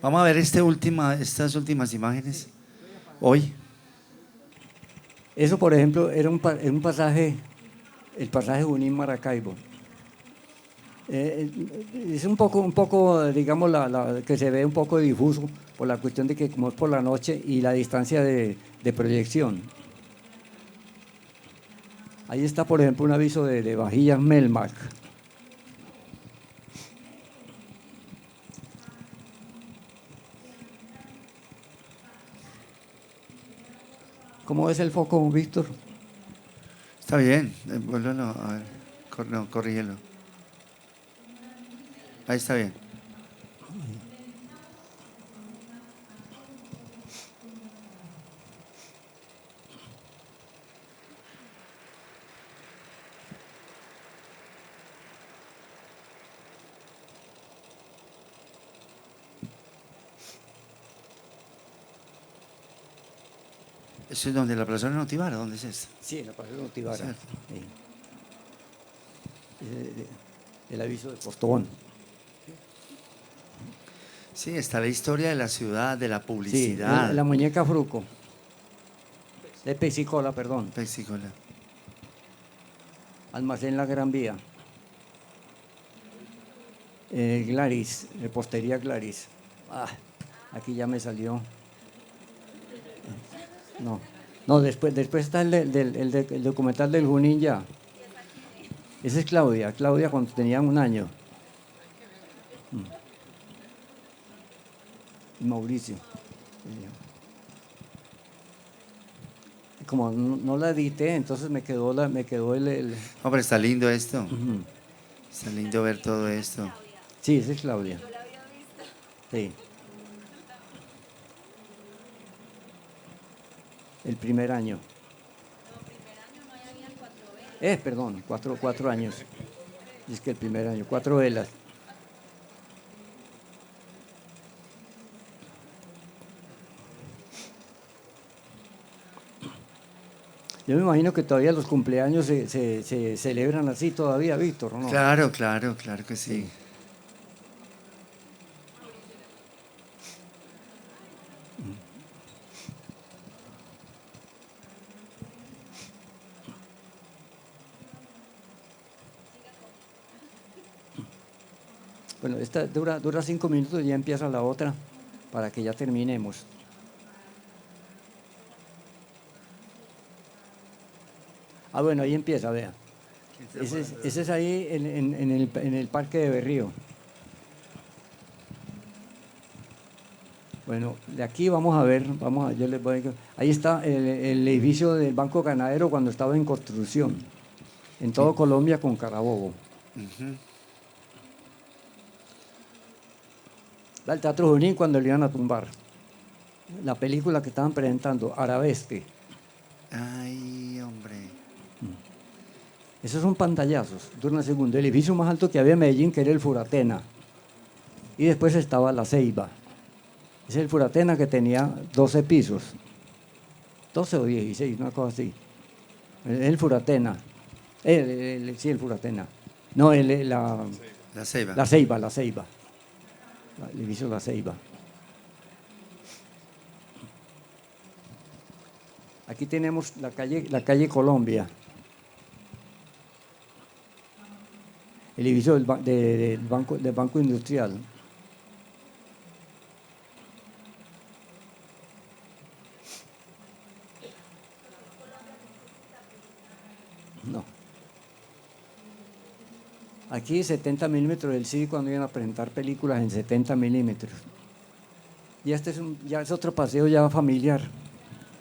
Speaker 2: Vamos a ver estas últimas imágenes. Hoy.
Speaker 3: Eso, por ejemplo, era un pasaje, el pasaje Junín-Maracaibo. Es un poco, digamos, que se ve un poco difuso por la cuestión de que como es por la noche y la distancia de proyección. Ahí está, por ejemplo, un aviso de vajillas Melmac. ¿Cómo es el foco, Víctor?
Speaker 2: Está bien, vuélvelo a ver. No, corrígelo. Ahí está bien. ¿Eso es donde la plaza de Notivara? ¿Dónde es esto?
Speaker 3: Sí, la plaza de Notivara.
Speaker 2: Cierto.
Speaker 3: Sí. El aviso de Postobón.
Speaker 2: Sí, está la historia de la ciudad, de la
Speaker 3: Sí,
Speaker 2: publicidad.
Speaker 3: la muñeca Fruco. De Pesicola, perdón.
Speaker 2: Pepsi-Cola.
Speaker 3: Almacén La Gran Vía. Glaris, repostería Glaris. Aquí ya me salió. No, después está el documental del Junín ya. Esa es Claudia cuando tenía 1 año. Y Mauricio. Como no la edité, entonces me quedó el.
Speaker 2: Hombre, está lindo esto.
Speaker 3: Ujú.
Speaker 2: Está lindo ver todo esto.
Speaker 3: Sí, esa es Claudia. Sí. El primer año. Perdón, 4 años. Es que el primer año, 4 velas. Yo me imagino que todavía los cumpleaños se celebran así todavía, Víctor, ¿no?
Speaker 2: Claro que sí.
Speaker 3: Bueno, esta dura 5 minutos y ya empieza la otra para que ya terminemos. Bueno, ahí empieza, vea. Ese es ahí en el Parque de Berrío. Bueno, de aquí vamos a ver, yo les voy ahí está el edificio del Banco Ganadero cuando estaba en construcción, en todo Colombia con Carabobo.
Speaker 2: Ujú.
Speaker 3: El Teatro Junín cuando le iban a tumbar. La película que estaban presentando, Arabesque.
Speaker 2: Ay, hombre.
Speaker 3: Esos son pantallazos, dura un segundo. El edificio más alto que había en Medellín, que era el Furatena. Y después estaba la Ceiba. Es el Furatena que tenía 12 pisos. 12 o 16, una cosa así. El Furatena. Sí, el Furatena. No,
Speaker 2: La Ceiba.
Speaker 3: La Ceiba. El edificio La Ceiba. Aquí tenemos la calle Colombia. El edificio del Banco Industrial. No. Aquí 70 milímetros del CIDI cuando iban a presentar películas en 70 milímetros. Y este ya es otro paseo ya familiar.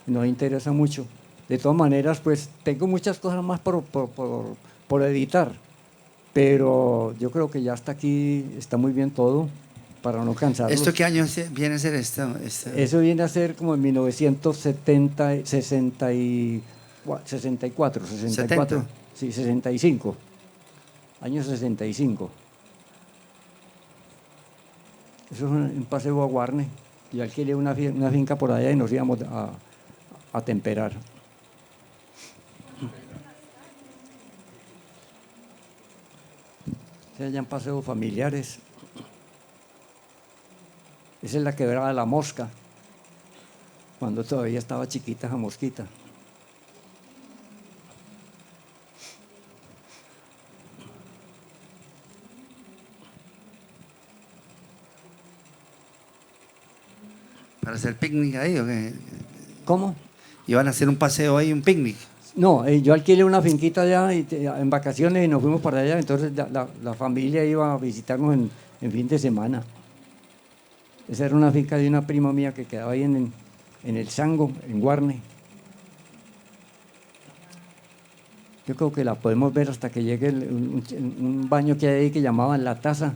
Speaker 3: nos interesa mucho. De todas maneras, pues tengo muchas cosas más por editar, pero yo creo que ya hasta aquí está muy bien todo, para no cansarlos.
Speaker 2: ¿Esto qué año viene a ser esto?
Speaker 3: Eso viene a ser como en 1970, 64,
Speaker 2: 70.
Speaker 3: sí, 65, año 65. Eso es un paseo a Guarne. Yo alquilé una finca por allá y nos íbamos a temperar. Se hallan paseos familiares. Esa es la quebrada de la Mosca, cuando todavía estaba chiquita esa mosquita.
Speaker 2: ¿Para hacer picnic ahí o qué?
Speaker 3: ¿Cómo?
Speaker 2: ¿Iban a hacer un paseo ahí, un picnic?
Speaker 3: No, yo alquilé una finquita allá en vacaciones y nos fuimos para allá, entonces la familia iba a visitarnos en fin de semana. Esa era una finca de una prima mía que quedaba ahí en el Sango, en Guarne. Yo creo que la podemos ver hasta que llegue un baño que hay ahí que llamaban La Taza,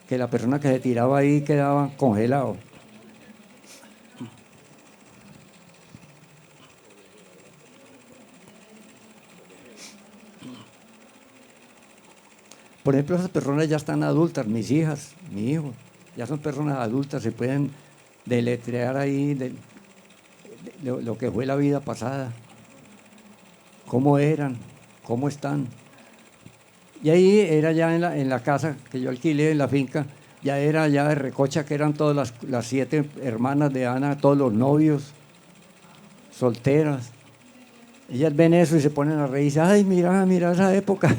Speaker 3: que la persona que se tiraba ahí quedaba congelado. Por ejemplo, esas personas ya están adultas, mis hijas, mi hijo, ya son personas adultas, se pueden deletrear ahí lo que fue la vida pasada, cómo eran, cómo están. Y ahí era ya en la casa que yo alquilé, en la finca, ya era ya de recocha, que eran todas las 7 hermanas de Ana, todos los novios, solteras. Ellas ven eso y se ponen a reír y dicen, ay, mira esa época.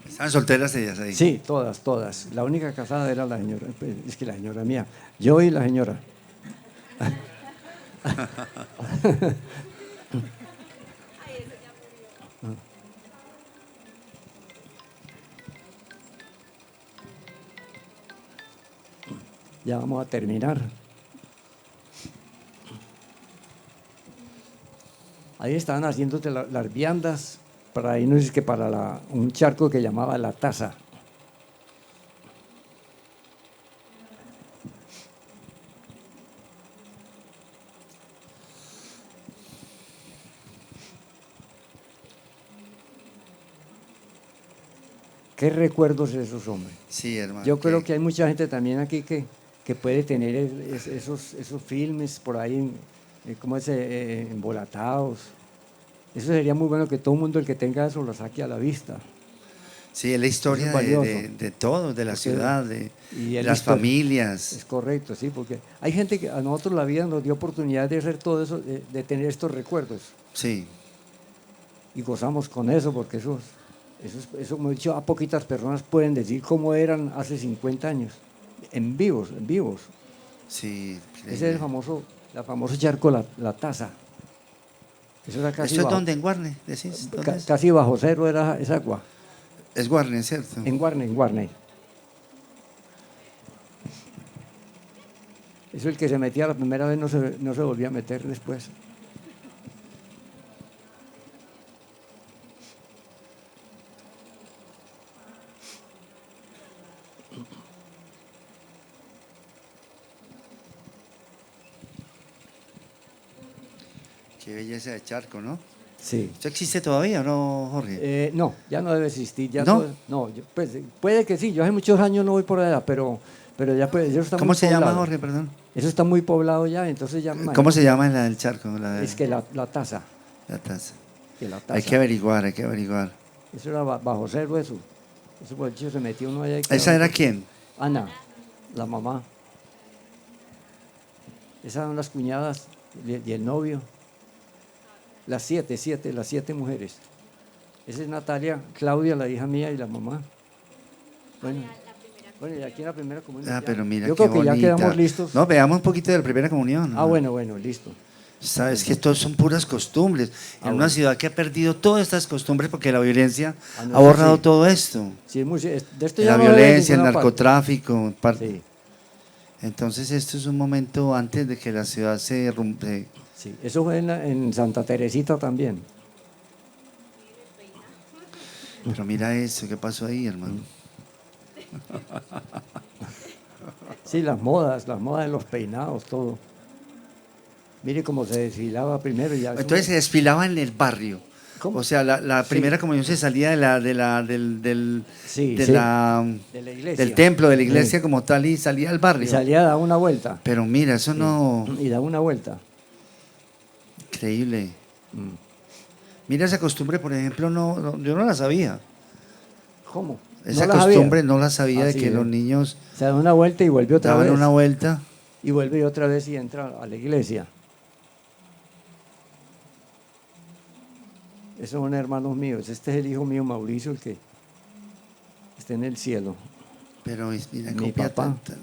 Speaker 2: ¿Estaban solteras ellas ahí?
Speaker 3: Sí, todas. La única casada era la señora, es que la señora mía, yo y la señora. Ya vamos a terminar. Ahí estaban haciéndote las viandas para irnos, es que para un charco que llamaba La Taza. ¿Qué recuerdos esos, hombre?
Speaker 2: Sí, hermano.
Speaker 3: Yo creo que hay mucha gente también aquí que puede tener esos filmes por ahí, como embolatados. Eso sería muy bueno que todo el mundo, el que tenga eso, lo saque a la vista.
Speaker 2: Sí, es la historia de todo, de la ciudad, de las familias.
Speaker 3: Es correcto, sí, porque hay gente que a nosotros la vida nos dio oportunidad de hacer todo eso, de tener estos recuerdos.
Speaker 2: Sí.
Speaker 3: Y gozamos con eso, porque eso, como he dicho, a poquitas personas pueden decir cómo eran hace 50 años, en vivos.
Speaker 2: Sí.
Speaker 3: Ese es el famoso charco La Taza. Eso era casi
Speaker 2: ¿Eso es dónde? ¿En Guarne? ¿Decís?
Speaker 3: Casi bajo cero era esa agua.
Speaker 2: Es Guarne, ¿cierto?
Speaker 3: En Guarne. Eso el que se metía la primera vez no se volvía a meter después.
Speaker 2: Qué belleza de charco, ¿no?
Speaker 3: Sí.
Speaker 2: ¿Esto existe todavía o no, Jorge?
Speaker 3: No, ya no debe existir. Ya
Speaker 2: ¿No?
Speaker 3: Pues, puede que sí. Yo hace muchos años no voy por allá, pero ya pues, eso está
Speaker 2: ¿Cómo
Speaker 3: muy
Speaker 2: se
Speaker 3: poblado.
Speaker 2: llama, Jorge, perdón?
Speaker 3: Eso está muy poblado ya, entonces ya...
Speaker 2: ¿Cómo se llama el charco?
Speaker 3: Es que la Taza.
Speaker 2: La Taza.
Speaker 3: Que La Taza.
Speaker 2: Hay que averiguar.
Speaker 3: Eso era bajo cero eso. Eso por hecho se metió uno allá.
Speaker 2: ¿Esa era quién?
Speaker 3: Ana, la mamá. Esas eran las cuñadas y el novio. Las 7 mujeres. Esa es Natalia, Claudia, la hija mía y la mamá. Bueno, y aquí en la primera comunión.
Speaker 2: Pero mira,
Speaker 3: yo
Speaker 2: qué
Speaker 3: creo que
Speaker 2: bonita.
Speaker 3: ya quedamos listos.
Speaker 2: No, veamos un poquito de la primera comunión.
Speaker 3: Bueno, listo.
Speaker 2: Sabes que esto son puras costumbres. En una ciudad que ha perdido todas estas costumbres porque la violencia ha borrado todo esto.
Speaker 3: Sí, de esto
Speaker 2: La
Speaker 3: ya no debe
Speaker 2: violencia, el
Speaker 3: ninguna
Speaker 2: narcotráfico.
Speaker 3: Sí.
Speaker 2: Entonces esto es un momento antes de que la ciudad se rompe.
Speaker 3: Sí, eso fue en Santa Teresita también.
Speaker 2: Pero mira eso, ¿qué pasó ahí, hermano?
Speaker 3: Sí, las modas de los peinados, todo. Mire cómo se desfilaba primero. Ya
Speaker 2: Entonces se desfilaba en el barrio.
Speaker 3: ¿Cómo?
Speaker 2: O sea, la
Speaker 3: Sí.
Speaker 2: primera comunión se salía del,
Speaker 3: Sí,
Speaker 2: de
Speaker 3: sí.
Speaker 2: la,
Speaker 3: De la iglesia.
Speaker 2: del templo, de la iglesia
Speaker 3: Sí.
Speaker 2: como tal, y salía al
Speaker 3: Y
Speaker 2: barrio.
Speaker 3: salía a dar una vuelta.
Speaker 2: Pero mira, eso
Speaker 3: Sí.
Speaker 2: no...
Speaker 3: Y daba una vuelta.
Speaker 2: Increíble.
Speaker 3: Mm.
Speaker 2: Mira esa costumbre, por ejemplo, yo no la sabía.
Speaker 3: ¿Cómo?
Speaker 2: Esa
Speaker 3: ¿No la
Speaker 2: costumbre
Speaker 3: sabía?
Speaker 2: no la sabía de
Speaker 3: Así
Speaker 2: que
Speaker 3: es.
Speaker 2: los niños
Speaker 3: Se da una vuelta y vuelve otra
Speaker 2: daban
Speaker 3: vez.
Speaker 2: una vuelta.
Speaker 3: Y vuelve otra vez y entra a la iglesia. Esos son hermanos míos. Este es el hijo mío, Mauricio, el que está en el cielo.
Speaker 2: Pero mira,
Speaker 3: Mi
Speaker 2: copia
Speaker 3: papá.
Speaker 2: tanta.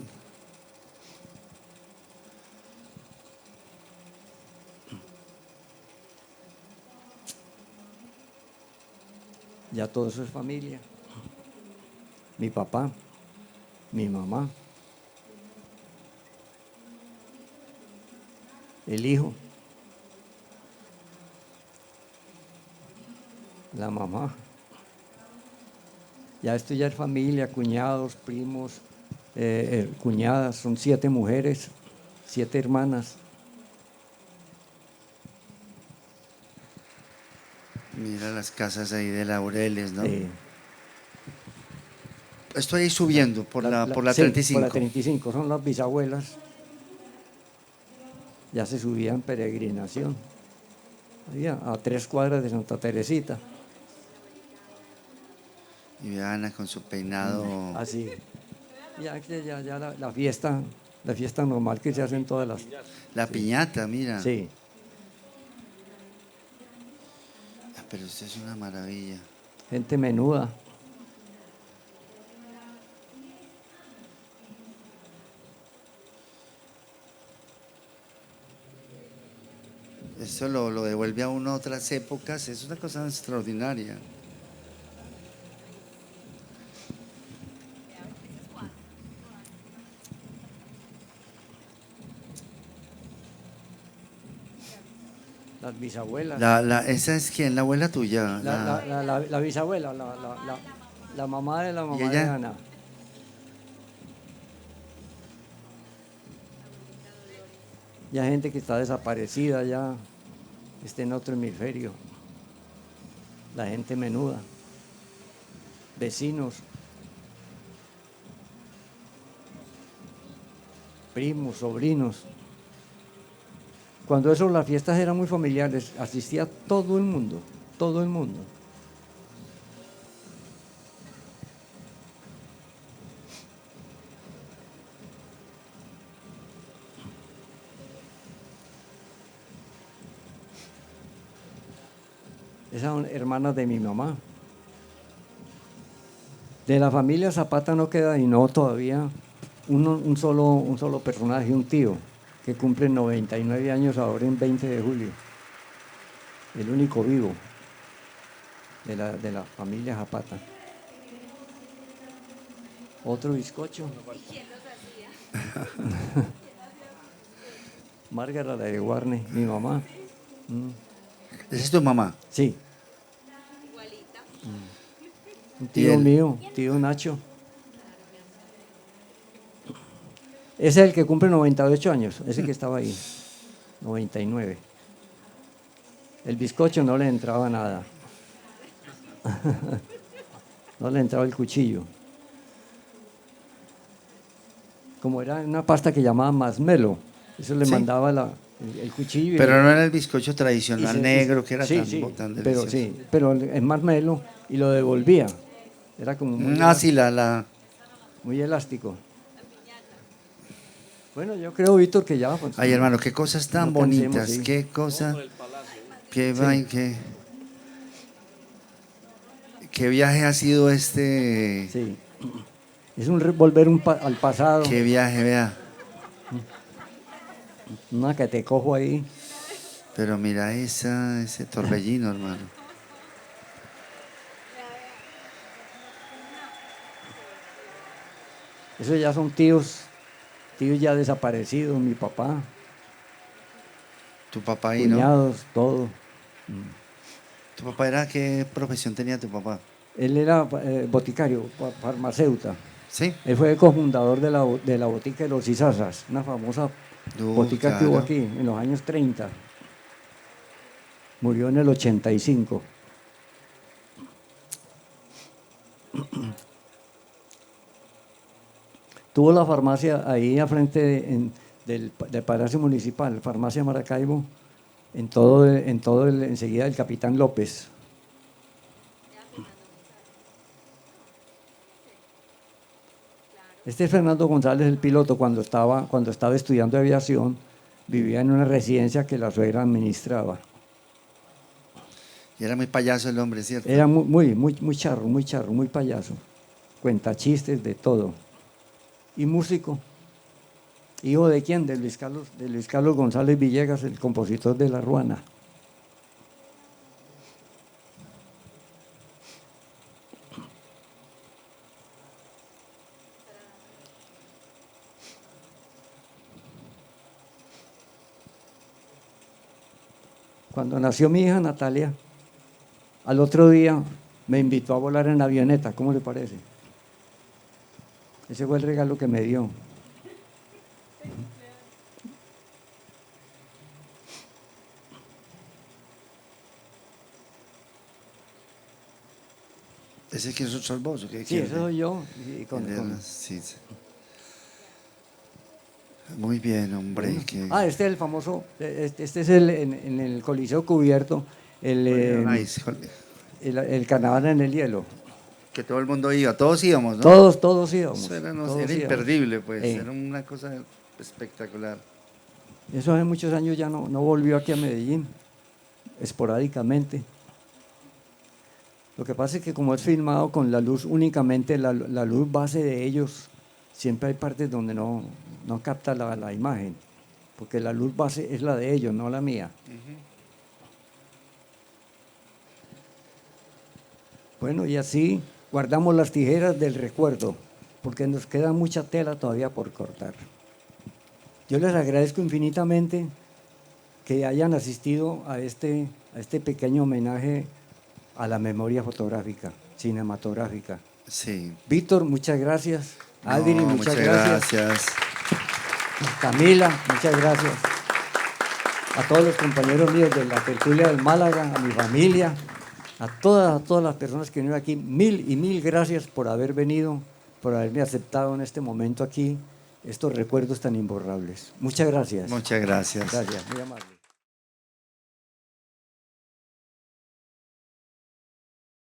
Speaker 3: Ya todo eso es familia. Mi papá, mi mamá, el hijo, la mamá. Ya esto ya es familia, cuñados, primos, cuñadas, son 7 mujeres, 7 hermanas.
Speaker 2: Mira las casas ahí de Laureles, ¿no?
Speaker 3: Eh,
Speaker 2: Estoy ahí subiendo por la
Speaker 3: sí,
Speaker 2: 35.
Speaker 3: por la 35, son las bisabuelas. Ya se subía en peregrinación. Allá, a 3 cuadras de Santa Teresita.
Speaker 2: Y Ana con su peinado.
Speaker 3: Así. Ya la fiesta normal que se hacen todas las.
Speaker 2: La piñata, mira.
Speaker 3: Sí.
Speaker 2: Ah, pero esto es una maravilla.
Speaker 3: Gente menuda.
Speaker 2: Eso lo devuelve a uno a otras épocas. Es una cosa extraordinaria.
Speaker 3: Las bisabuelas.
Speaker 2: ¿Esa es quién? ¿La abuela tuya?
Speaker 3: La bisabuela, la mamá de la mamá de
Speaker 2: ella?
Speaker 3: Ana. Ya gente que está desaparecida, ya está en otro hemisferio. La gente menuda. Vecinos. Primos, sobrinos. Cuando eso, las fiestas eran muy familiares, asistía todo el mundo, todo el mundo. Esas son hermanas de mi mamá. De la familia Zapata no queda y no todavía un solo personaje, un tío, que cumple 99 años ahora en 20 de julio. El único vivo de la familia Zapata. Otro bizcocho. ¿Y quién los hacía? Márgara de Guarne, mi mamá.
Speaker 2: ¿Esa es tu mamá?
Speaker 3: Sí. Igualita. Un tío mío, tío Nacho. Ese es el que cumple 98 años, ese que estaba ahí, 99. El bizcocho no le entraba nada. No le entraba el cuchillo. Como era una pasta que llamaban masmelo, eso le
Speaker 2: Sí.
Speaker 3: mandaba el cuchillo.
Speaker 2: Pero no era el bizcocho tradicional
Speaker 3: y se-
Speaker 2: negro que era
Speaker 3: sí,
Speaker 2: tan,
Speaker 3: sí,
Speaker 2: tan
Speaker 3: pero
Speaker 2: delicioso.
Speaker 3: sí, pero es masmelo y lo devolvía. Era como muy,
Speaker 2: Sí,
Speaker 3: muy elástico. Bueno, yo creo, Víctor, que ya. Pues,
Speaker 2: Ay, hermano, qué cosas tan
Speaker 3: no pensemos,
Speaker 2: bonitas,
Speaker 3: sí.
Speaker 2: qué cosa,
Speaker 7: Por el palacio.
Speaker 2: qué, qué viaje ha sido este,
Speaker 3: Sí. Es volver al pasado.
Speaker 2: qué viaje, vea.
Speaker 3: Una que te cojo ahí.
Speaker 2: Pero mira ese torbellino, hermano.
Speaker 3: Esos ya son tíos tíos ya desaparecidos, mi papá,
Speaker 2: Tu papá ahí, ¿no?
Speaker 3: cuñados, todo.
Speaker 2: ¿Tu papá era qué profesión tenía tu papá?
Speaker 3: Él era boticario, farmacéuta.
Speaker 2: Sí.
Speaker 3: Él fue cofundador de la botica de los Isazas, una famosa botica que hubo
Speaker 2: Claro.
Speaker 3: aquí en los años 30. Murió en el 85. Tuvo la farmacia ahí a frente del Palacio Municipal, Farmacia Maracaibo, enseguida del Capitán López. Este es Fernando González, el piloto, cuando estaba estudiando aviación, vivía en una residencia que la suegra administraba.
Speaker 2: Y era muy payaso el hombre, ¿cierto?
Speaker 3: Era muy charro, muy payaso. Cuenta chistes, de todo. Y músico. ¿Hijo de quién? De Luis Carlos González Villegas, el compositor de La Ruana. Cuando nació mi hija Natalia, al otro día me invitó a volar en avioneta. ¿Cómo le parece? Ese fue el regalo que me dio.
Speaker 2: ¿Ese que sos vos o qué?
Speaker 3: Sí, eso soy yo. Y
Speaker 2: Sí, sí. Muy bien, hombre.
Speaker 3: este es el famoso, este es en el Coliseo Cubierto, el carnaval en el hielo.
Speaker 2: Que todo el mundo iba, todos íbamos, ¿no?
Speaker 3: Todos íbamos.
Speaker 2: Eso era,
Speaker 3: todos
Speaker 2: era
Speaker 3: íbamos.
Speaker 2: imperdible, pues.
Speaker 3: Sí.
Speaker 2: Era una cosa espectacular.
Speaker 3: Eso hace muchos años ya no volvió aquí a Medellín, esporádicamente. Lo que pasa es que como es filmado con la luz únicamente, la luz base de ellos, siempre hay partes donde no capta la imagen, porque la luz base es la de ellos, no la mía. Bueno, y así guardamos las tijeras del recuerdo, porque nos queda mucha tela todavía por cortar. Yo les agradezco infinitamente que hayan asistido a este pequeño homenaje a la memoria fotográfica, cinematográfica.
Speaker 2: Sí.
Speaker 3: Víctor, muchas gracias. Adri,
Speaker 2: No,
Speaker 3: muchas gracias. Camila, muchas gracias. A todos los compañeros míos de la tertulia del Málaga, a mi familia, a todas las personas que vinieron aquí, mil gracias por haber venido, por haberme aceptado en este momento aquí, estos recuerdos tan imborrables. Muchas gracias.
Speaker 2: Muchas gracias.
Speaker 3: Gracias, muy amable.